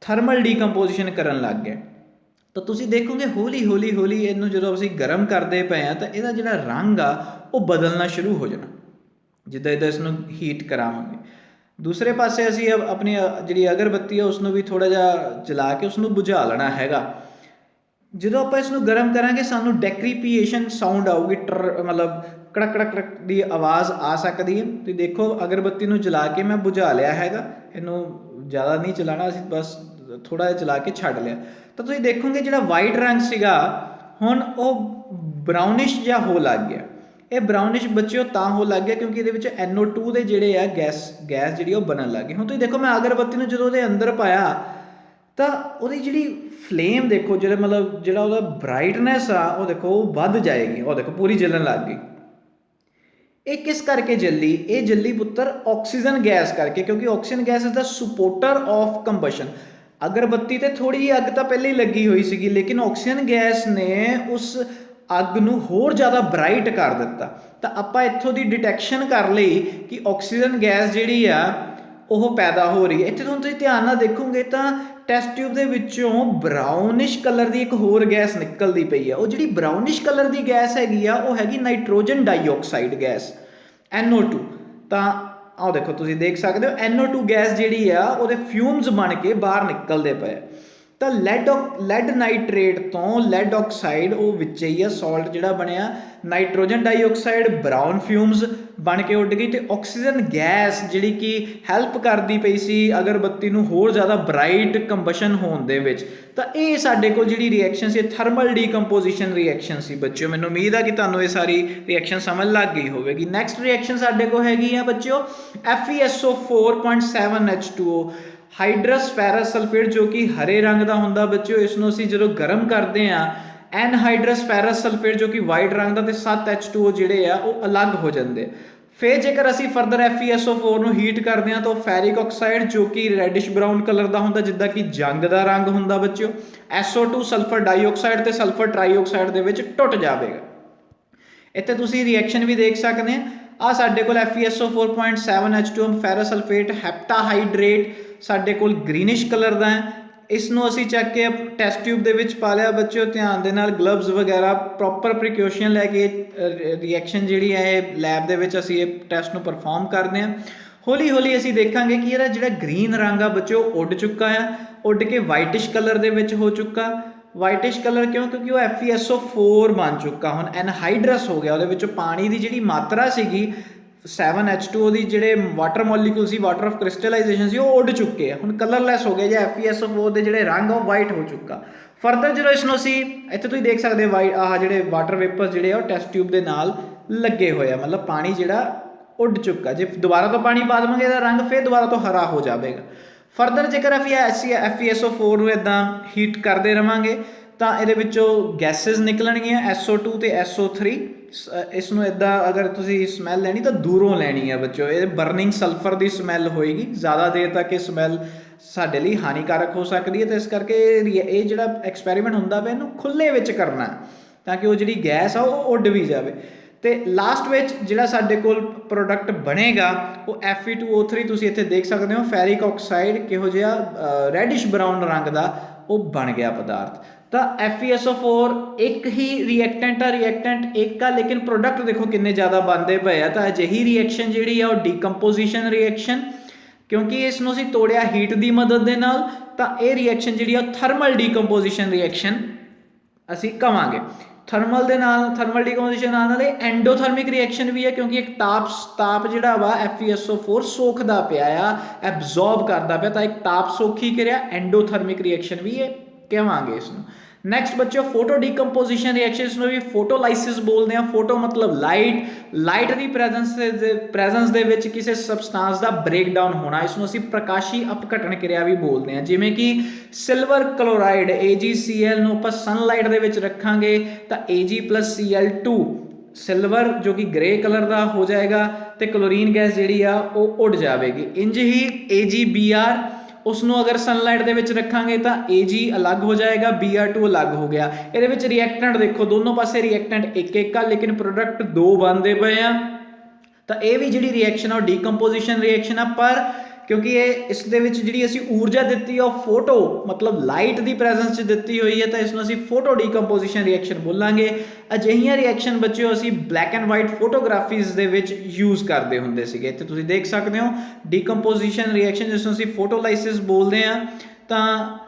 ਥਰਮਲ ਡੀਕੰਪੋਜੀਸ਼ਨ ਕਰਨ ਲੱਗ ਗਏ। ਤਾਂ ਤੁਸੀਂ ਦੇਖੋਗੇ ਹੌਲੀ ਹੌਲੀ ਹੌਲੀ ਇਹਨੂੰ ਜਦੋਂ ਅਸੀਂ ਗਰਮ ਕਰਦੇ ਪਏ ਹਾਂ ਤਾਂ ਇਹਦਾ ਜਿਹੜਾ ਰੰਗ ਆ ਉਹ ਬਦਲਣਾ ਸ਼ੁਰੂ ਹੋ ਜਾਣਾ, ਜਿੱਦਾਂ ਇੱਦਾਂ ਇਸਨੂੰ ਹੀਟ ਕਰਾਵਾਂਗੇ। ਦੂਸਰੇ ਪਾਸੇ ਅਸੀਂ ਆਪਣੀ ਜਿਹੜੀ ਅਗਰਬੱਤੀ ਹੈ ਉਸਨੂੰ ਵੀ ਥੋੜ੍ਹਾ ਜਿਹਾ ਜਲਾ ਕੇ ਉਸਨੂੰ ਬੁਝਾ ਲੈਣਾ ਹੈਗਾ। ਜਦੋਂ ਆਪਾਂ ਇਸਨੂੰ ਗਰਮ ਕਰਾਂਗੇ ਸਾਨੂੰ ਡੈਕਰੀਪੀਏਸ਼ਨ ਸਾਊਂਡ ਆਊਗੀ, ਮਤਲਬ ਕੜਕ ਕੜਕ ਕੜਕ ਦੀ ਆਵਾਜ਼ ਆ ਸਕਦੀ ਹੈ। ਤੁਸੀਂ ਦੇਖੋ ਅਗਰਬੱਤੀ ਨੂੰ ਜਲਾ ਕੇ ਮੈਂ ਬੁਝਾ ਲਿਆ ਹੈਗਾ, ਇਹਨੂੰ ਜ਼ਿਆਦਾ ਨਹੀਂ ਚਲਾਉਣਾ, ਅਸੀਂ ਬਸ ਥੋੜ੍ਹਾ ਜਿਹਾ ਚਲਾ ਕੇ ਛੱਡ ਲਿਆ। ਤਾਂ ਤੁਸੀਂ ਦੇਖੋਗੇ ਜਿਹੜਾ ਵਾਈਟ ਰੰਗ ਸੀਗਾ ਹੁਣ ਉਹ ਬਰਾਊਨਿਸ਼ ਜਿਹਾ ਹੋ ਲੱਗ ਗਿਆ। ਇਹ ਬਰਾਊਨਿਸ਼ ਬੱਚਿਓ ਤਾਂ ਹੋ ਲੱਗ ਗਿਆ ਕਿਉਂਕਿ ਇਹਦੇ ਵਿੱਚ NO2 ਦੇ ਜਿਹੜੇ ਆ ਗੈਸ ਜਿਹੜੀ ਉਹ ਬਣਨ ਲੱਗ ਗਈ। ਹੁਣ ਤੁਸੀਂ ਦੇਖੋ ਮੈਂ ਅਗਰਬੱਤੀ ਨੂੰ ਜਦੋਂ ਉਹਦੇ ਅੰਦਰ ਪਾਇਆ ਤਾਂ ਉਹਦੀ ਜਿਹੜੀ ਫਲੇਮ ਦੇਖੋ, ਜਿਹੜਾ ਮਤਲਬ ਜਿਹੜਾ ਉਹਦਾ ਬਰਾਈਟਨੈਸ ਆ ਉਹ ਦੇਖੋ ਉਹ ਵੱਧ ਜਾਏਗੀ। ਉਹ ਦੇਖੋ ਪੂਰੀ ਜਲਣ ਲੱਗ ਗਈ। ਇਹ ਕਿਸ ਕਰਕੇ ਜੱਲੀ? ਇਹ ਜੱਲੀ ਪੁੱਤਰ ਆਕਸੀਜਨ ਗੈਸ ਕਰਕੇ, ਕਿਉਂਕਿ oxygen gas is the supporter of combustion. ਅਗਰਬੱਤੀ ਤੇ ਥੋੜੀ ਜਿਹੀ ਅੱਗ ਤਾਂ ਪਹਿਲੇ ਹੀ ਲੱਗੀ ਹੋਈ ਸੀਗੀ, ਲੇਕਿਨ ਆਕਸੀਜਨ ਗੈਸ ਨੇ ਉਸ ਅੱਗ ਨੂੰ ਹੋਰ ਜ਼ਿਆਦਾ ਬਰਾਈਟ ਕਰ ਦਿੱਤਾ। ਤਾਂ ਆਪਾਂ ਇੱਥੋਂ ਦੀ ਡਿਟੈਕਸ਼ਨ ਕਰ ਲਈ ਕਿ ਆਕਸੀਜਨ ਗੈਸ ਜਿਹੜੀ ਆ ਉਹ ਪੈਦਾ ਹੋ ਰਹੀ ਹੈ। ਇੱਥੇ ਤੁਹਾਨੂੰ ਤੁਸੀਂ ਧਿਆਨ ਨਾਲ ਦੇਖੋਗੇ ਤਾਂ ਟੈਸਟ ਟਿਊਬ ਦੇ ਵਿੱਚੋਂ ਬਰਾਊਨਿਸ਼ ਕਲਰ ਦੀ ਇੱਕ ਹੋਰ ਗੈਸ ਨਿਕਲਦੀ ਪਈ ਆ। ਉਹ ਜਿਹੜੀ ਬਰਾਊਨਿਸ਼ ਕਲਰ ਦੀ ਗੈਸ ਹੈਗੀ ਆ ਉਹ ਹੈਗੀ ਨਾਈਟ੍ਰੋਜਨ ਡਾਈਆਕਸਾਈਡ ਗੈਸ, NO2। ਤਾਂ ਆਹ ਦੇਖੋ ਤੁਸੀਂ ਦੇਖ ਸਕਦੇ ਹੋ NO2 ਗੈਸ ਜਿਹੜੀ ਆ ਉਹਦੇ ਫਿਊਮਸ ਬਣ ਕੇ ਬਾਹਰ ਨਿਕਲਦੇ ਪਏ। ਤਾਂ ਲੈਡ ਨਾਈਟ੍ਰੇਟ ਤੋਂ ਲੈਡ ਆਕਸਾਈਡ ਉਹ ਵਿੱਚ ਹੀ ਆ, ਸਾਲਟ ਜਿਹੜਾ ਬਣਿਆ, ਨਾਈਟ੍ਰੋਜਨ ਡਾਈਆਕਸਾਈਡ, ਬਰਾਊਨ ਫਿਊਮਸ ਬਣ ਕੇ ਉੱਡ ਗਈ, ਤੇ ਆਕਸੀਜਨ ਗੈਸ ਜਿਹੜੀ ਕਿ ਹੈਲਪ ਕਰਦੀ ਪਈ ਸੀ ਅਗਰਬੱਤੀ ਨੂੰ ਹੋਰ ਜ਼ਿਆਦਾ ਬਰਾਈਟ ਕੰਬਸ਼ਨ ਹੋਣ ਦੇ ਵਿੱਚ। ਤਾਂ ਇਹ ਸਾਡੇ ਕੋਲ ਜਿਹੜੀ ਰਿਐਕਸ਼ਨ ਸੀ ਥਰਮਲ ਡੀਕੰਪੋਜੀਸ਼ਨ ਰਿਐਕਸ਼ਨ ਸੀ ਬੱਚਿਓ। ਮੈਨੂੰ ਉਮੀਦ ਆ ਕਿ ਤੁਹਾਨੂੰ ਇਹ ਸਾਰੀ ਰਿਐਕਸ਼ਨ ਸਮਝ ਲੱਗ ਗਈ ਹੋਵੇਗੀ। ਨੈਕਸਟ ਰਿਐਕਸ਼ਨ ਸਾਡੇ ਕੋਲ ਹੈਗੀ ਆ ਬੱਚਿਓ FeSO4.7H2O, ਹਾਈਡਰਸ ਫੈਰਸ ਸਲਫੇਟ, ਜੋ ਕਿ ਹਰੇ ਰੰਗ ਦਾ ਹੁੰਦਾ ਬੱਚਿਓ। ਇਸ ਨੂੰ ਅਸੀਂ ਜਦੋਂ ਗਰਮ ਕਰਦੇ ਹਾਂ ਐਨਹਾਈਡਰਸ ਫੈਰਸ ਸਲਫੇਟ ਜੋ ਕਿ ਵਾਈਟ ਰੰਗ ਦਾ, ਤੇ 7H2O ਜਿਹੜੇ ਆ ਉਹ ਅਲੱਗ ਹੋ ਜਾਂਦੇ। ਫਿਰ ਜੇਕਰ ਅਸੀਂ ਫਰਦਰ FeSO4 ਨੂੰ ਹੀਟ ਕਰਦੇ ਹਾਂ ਤਾਂ ਫੈਰਿਕ ਆਕਸਾਈਡ ਜੋ ਕਿ ਰੈਡਿਸ਼ ਬਰਾਊਨ ਕਲਰ ਦਾ ਹੁੰਦਾ, ਜਿੱਦਾਂ ਕਿ ਜੰਗ ਦਾ ਰੰਗ ਹੁੰਦਾ ਬੱਚਿਓ, SO2 ਸਲਫਰ ਡਾਈਆਕਸਾਈਡ ਤੇ ਸਲਫਰ ਟ੍ਰਾਈਆਕਸਾਈਡ ਦੇ ਵਿੱਚ ਟੁੱਟ ਜਾਵੇਗਾ। ਇੱਥੇ ਤੁਸੀਂ ਰਿਐਕਸ਼ਨ ਵੀ ਦੇਖ ਸਕਦੇ ਆ। ਆ ਸਾਡੇ ਕੋਲ FeSO4.7H2O ਫੈਰਸ ਸਲਫੇਟ ਹੈਪਟਾਹਾਈਡਰੇਟ ਸਾਡੇ ਕੋਲ ਗ੍ਰੀਨਿਸ਼ ਕਲਰ ਦਾ ਹੈ। ਇਸ ਨੂੰ ਅਸੀਂ ਚੱਕ ਕੇ ਟੈਸਟ ਟਿਊਬ ਦੇ ਵਿੱਚ ਪਾ ਲਿਆ ਬੱਚਿਓ। ਧਿਆਨ ਦੇ ਨਾਲ ਗਲਵਜ਼ ਵਗੈਰਾ ਪ੍ਰੋਪਰ ਪ੍ਰੀਕਾਸ਼ਨ ਲੈ ਕੇ ਰਿਐਕਸ਼ਨ ਜਿਹੜੀ ਹੈ ਇਹ ਲੈਬ ਦੇ ਵਿੱਚ ਅਸੀਂ ਇਹ ਟੈਸਟ ਨੂੰ ਪਰਫਾਰਮ ਕਰਦੇ ਹਾਂ। ਹੌਲੀ ਹੌਲੀ ਅਸੀਂ ਦੇਖਾਂਗੇ ਕਿ ਇਹਦਾ ਜਿਹੜਾ ਗ੍ਰੀਨ ਰੰਗ ਆ ਬੱਚਿਓ ਉੱਡ ਚੁੱਕਾ ਆ, ਉੱਡ ਕੇ ਵਾਈਟਿਸ਼ ਕਲਰ ਦੇ ਵਿੱਚ ਹੋ ਚੁੱਕਾ। ਵਾਈਟਿਸ਼ ਕਲਰ ਕਿਉਂ? ਕਿਉਂਕਿ ਉਹ FeSO4 ਬਣ ਚੁੱਕਾ, ਹੁਣ ਐਨਹਾਈਡਰਸ ਹੋ ਗਿਆ। ਉਹਦੇ ਵਿੱਚੋਂ ਪਾਣੀ ਦੀ ਜਿਹੜੀ ਮਾਤਰਾ ਸੀਗੀ 7H2O ਦੀ, ਜਿਹੜੇ water molecule C, water of ਕ੍ਰਿਸਟਲਾਈਜੇਸ਼ਨ ਸੀ, ਉਹ ਉੱਡ ਚੁੱਕੇ ਆ, ਹੁਣ ਕਲਰਲੈਸ ਹੋ ਗਏ ਜਾਂ FeSO4 ਦੇ ਜਿਹੜੇ ਰੰਗ ਆ ਉਹ ਵਾਈਟ ਹੋ ਚੁੱਕਾ। ਫਰਦਰ ਜਦੋਂ ਇਸ ਨੂੰ ਅਸੀਂ ਇੱਥੇ ਤੁਸੀਂ ਦੇਖ ਸਕਦੇ ਵਾਈਟ ਆਹ ਜਿਹੜੇ ਵਾਟਰ ਵੇਪਰ ਜਿਹੜੇ ਆ ਉਹ ਟੈਸਟ ਟਿਊਬ ਦੇ ਨਾਲ ਲੱਗੇ ਹੋਏ ਆ, ਮਤਲਬ ਪਾਣੀ ਜਿਹੜਾ ਉੱਡ ਚੁੱਕਾ। ਜੇ ਦੁਬਾਰਾ ਤੋਂ ਪਾਣੀ ਪਾ ਦੇਵਾਂਗੇ ਇਹਦਾ ਰੰਗ ਫਿਰ ਦੁਬਾਰਾ ਤੋਂ ਹਰਾ ਹੋ ਜਾਵੇਗਾ। ਫਰਦਰ ਜੇਕਰ ਅਸੀਂ FeSO4 ਨੂੰ ਇੱਦਾਂ ਹੀਟ ਕਰਦੇ ਰਹਾਂਗੇ ਤਾਂ ਇਹਦੇ ਵਿੱਚੋਂ ਗੈਸਿਸ ਨਿਕਲਣਗੀਆਂ SO2 ਤੇ SO3। ਇਸ ਨੂੰ ਇੱਦਾਂ ਅਗਰ ਤੁਸੀਂ ਸਮੈਲ ਲੈਣੀ ਤਾਂ ਦੂਰੋਂ ਲੈਣੀ ਹੈ ਬੱਚਿਓ। ਇਹ ਬਰਨਿੰਗ ਸਲਫਰ ਦੀ ਸਮੈਲ ਹੋਏਗੀ, ਜ਼ਿਆਦਾ ਦੇਰ ਤੱਕ ਇਹ ਸਮੈਲ ਸਾਡੇ ਲਈ ਹਾਨੀਕਾਰਕ ਹੋ ਸਕਦੀ ਹੈ। ਤਾਂ ਇਸ ਕਰਕੇ ਇਹ ਜਿਹੜਾ ਐਕਸਪੈਰੀਮੈਂਟ ਹੁੰਦਾ ਪਿਆ ਇਹਨੂੰ ਖੁੱਲ੍ਹੇ ਵਿੱਚ ਕਰਨਾ ਤਾਂ ਕਿ ਉਹ ਜਿਹੜੀ ਗੈਸ ਆ ਉਹ ਉੱਡ ਵੀ ਜਾਵੇ। ਤੇ ਲਾਸਟ ਵਿੱਚ ਜਿਹੜਾ ਸਾਡੇ ਕੋਲ ਪ੍ਰੋਡਕਟ ਬਣੇਗਾ ਉਹ Fe2O3 ਤੁਸੀਂ ਇੱਥੇ ਦੇਖ ਸਕਦੇ ਹੋ। ਫੈਰਿਕ ਆਕਸਾਈਡ ਕਿਹੋ ਜਿਹਾ ਰੈਡਿਸ਼ ਬਰਾਊਨ ਰੰਗ ਦਾ ਉਹ ਬਣ ਗਿਆ ਪਦਾਰਥ। ਤਾਂ FeSO4 ਇੱਕ ਹੀ ਰਿਐਕਟੈਂਟ ਇੱਕ ਆ, ਲੇਕਿਨ ਪ੍ਰੋਡਕਟ ਦੇਖੋ ਕਿੰਨੇ ਜ਼ਿਆਦਾ ਬਣਦੇ ਪਏ ਆ। ਤਾਂ ਅਜਿਹੀ ਰਿਐਕਸ਼ਨ ਜਿਹੜੀ ਆ ਉਹ ਡੀਕੰਪੋਜੀਸ਼ਨ ਰਿਐਕਸ਼ਨ, ਕਿਉਂਕਿ ਇਸ ਨੂੰ ਅਸੀਂ ਤੋੜਿਆ ਹੀਟ ਦੀ ਮਦਦ ਦੇ ਨਾਲ, ਤਾਂ ਇਹ ਰਿਐਕਸ਼ਨ ਜਿਹੜੀ ਆ ਥਰਮਲ ਡੀਕੰਪੋਜੀਸ਼ਨ ਰਿਐਕਸ਼ਨ ਅਸੀਂ ਕਵਾਂਗੇ। ਥਰਮਲ ਡੀਕੰਪੋਜੀਸ਼ਨ ਨਾਲ ਇਹ ਐਂਡੋਥਰਮਿਕ ਰਿਐਕਸ਼ਨ ਵੀ ਹੈ, ਕਿਉਂਕਿ ਇੱਕ ਤਾਪ ਜਿਹੜਾ ਵਾ FeSO4 ਸੋਖਦਾ ਪਿਆ ਆ, ਐਬਜ਼ੌਰਬ ਕਰਦਾ ਪਿਆ, ਤਾਂ ਇੱਕ ਤਾਪ ਸੋਖੀ ਕਿਰਿਆ ਐਂਡੋਥਰਮਿਕ ਰਿਐਕਸ਼ਨ ਵੀ ਇਹ ਕਹਾਂਗੇ ਇਸ ਨੂੰ। ਨੈਕਸਟ ਬੱਚਿਓ ਫੋਟੋ ਡੀਕੰਪੋਜੀਸ਼ਨ ਰਿਐਕਸ਼ਨ, ਇਸ ਨੂੰ ਵੀ ਫੋਟੋਲਾਈਸਿਸ ਬੋਲਦੇ ਆ। ਫੋਟੋ ਮਤਲਬ ਲਾਈਟ ਦੀ ਪ੍ਰੈਜ਼ੈਂਸ ਦੇ ਵਿੱਚ ਕਿਸੇ ਸਬਸਟੈਂਸ ਦਾ ਬ੍ਰੇਕਡਾਊਨ ਹੋਣਾ, ਇਸ ਨੂੰ ਅਸੀਂ ਪ੍ਰਕਾਸ਼ੀ ਅਪਘਟਨ ਕਿਰਿਆ ਵੀ ਬੋਲਦੇ ਹਾਂ। ਜਿਵੇਂ ਕਿ ਸਿਲਵਰ ਕਲੋਰਾਈਡ AgCl ਨੂੰ ਆਪਾਂ ਸਨਲਾਈਟ ਦੇ ਵਿੱਚ ਰੱਖਾਂਗੇ ਤਾਂ Ag+Cl2 ਸਿਲਵਰ ਜੋ ਕਿ ਗ੍ਰੇ ਕਲਰ ਦਾ ਹੋ ਜਾਏਗਾ ਤੇ ਕਲੋਰੀਨ ਗੈਸ ਜਿਹੜੀ ਆ ਉਹ ਉੱਡ ਜਾਵੇਗੀ। ਇੰਜ ਹੀ AgBr ਉਸ ਨੂੰ ਅਗਰ ਸਨਲਾਈਟ ਦੇ ਵਿੱਚ ਰੱਖਾਂਗੇ ਤਾਂ Ag ਅਲੱਗ ਹੋ ਜਾਏਗਾ, Br2 ਅਲੱਗ ਹੋ ਗਿਆ। ਇਹਦੇ ਵਿੱਚ ਰਿਐਕਟੈਂਟ ਦੇਖੋ ਦੋਨੋਂ ਪਾਸੇ ਰਿਐਕਟੈਂਟ ਇੱਕ ਆ, ਲੇਕਿਨ ਪ੍ਰੋਡਕਟ ਦੋ ਬਣਦੇ ਪਏ ਆ। ਤਾਂ ਇਹ ਵੀ ਜਿਹੜੀ ਰਿਐਕਸ਼ਨ ਆ ਉਹ ਡੀਕੰਪੋਜੀਸ਼ਨ ਰਿਐਕਸ਼ਨ ਆ, ਪਰ ਕਿਉਂਕਿ ਇਹ ਇਸ ਦੇ ਵਿੱਚ ਜਿਹੜੀ ਅਸੀਂ ਊਰਜਾ ਦਿੱਤੀ ਆ ਉਹ ਫੋਟੋ ਮਤਲਬ ਲਾਈਟ ਦੀ ਪ੍ਰੈਜ਼ੈਂਸ 'ਚ ਦਿੱਤੀ ਹੋਈ ਹੈ, ਤਾਂ ਇਸ ਨੂੰ ਅਸੀਂ ਫੋਟੋ ਡੀਕੰਪੋਜੀਸ਼ਨ ਰਿਐਕਸ਼ਨ ਬੋਲਾਂਗੇ। ਅਜਿਹੀਆਂ ਰਿਐਕਸ਼ਨ ਬੱਚਿਓ ਅਸੀਂ ਬਲੈਕ ਐਂਡ ਵਾਈਟ ਫੋਟੋਗ੍ਰਾਫੀਜ਼ ਦੇ ਵਿੱਚ ਯੂਜ਼ ਕਰਦੇ ਹੁੰਦੇ ਸੀਗੇ। ਇੱਥੇ ਤੁਸੀਂ ਦੇਖ ਸਕਦੇ ਹੋ ਡੀਕੰਪੋਜੀਸ਼ਨ ਰਿਐਕਸ਼ਨ ਜਿਸ ਨੂੰ ਅਸੀਂ ਫੋਟੋਲਾਈਸਿਸ ਬੋਲਦੇ ਹਾਂ। ਤਾਂ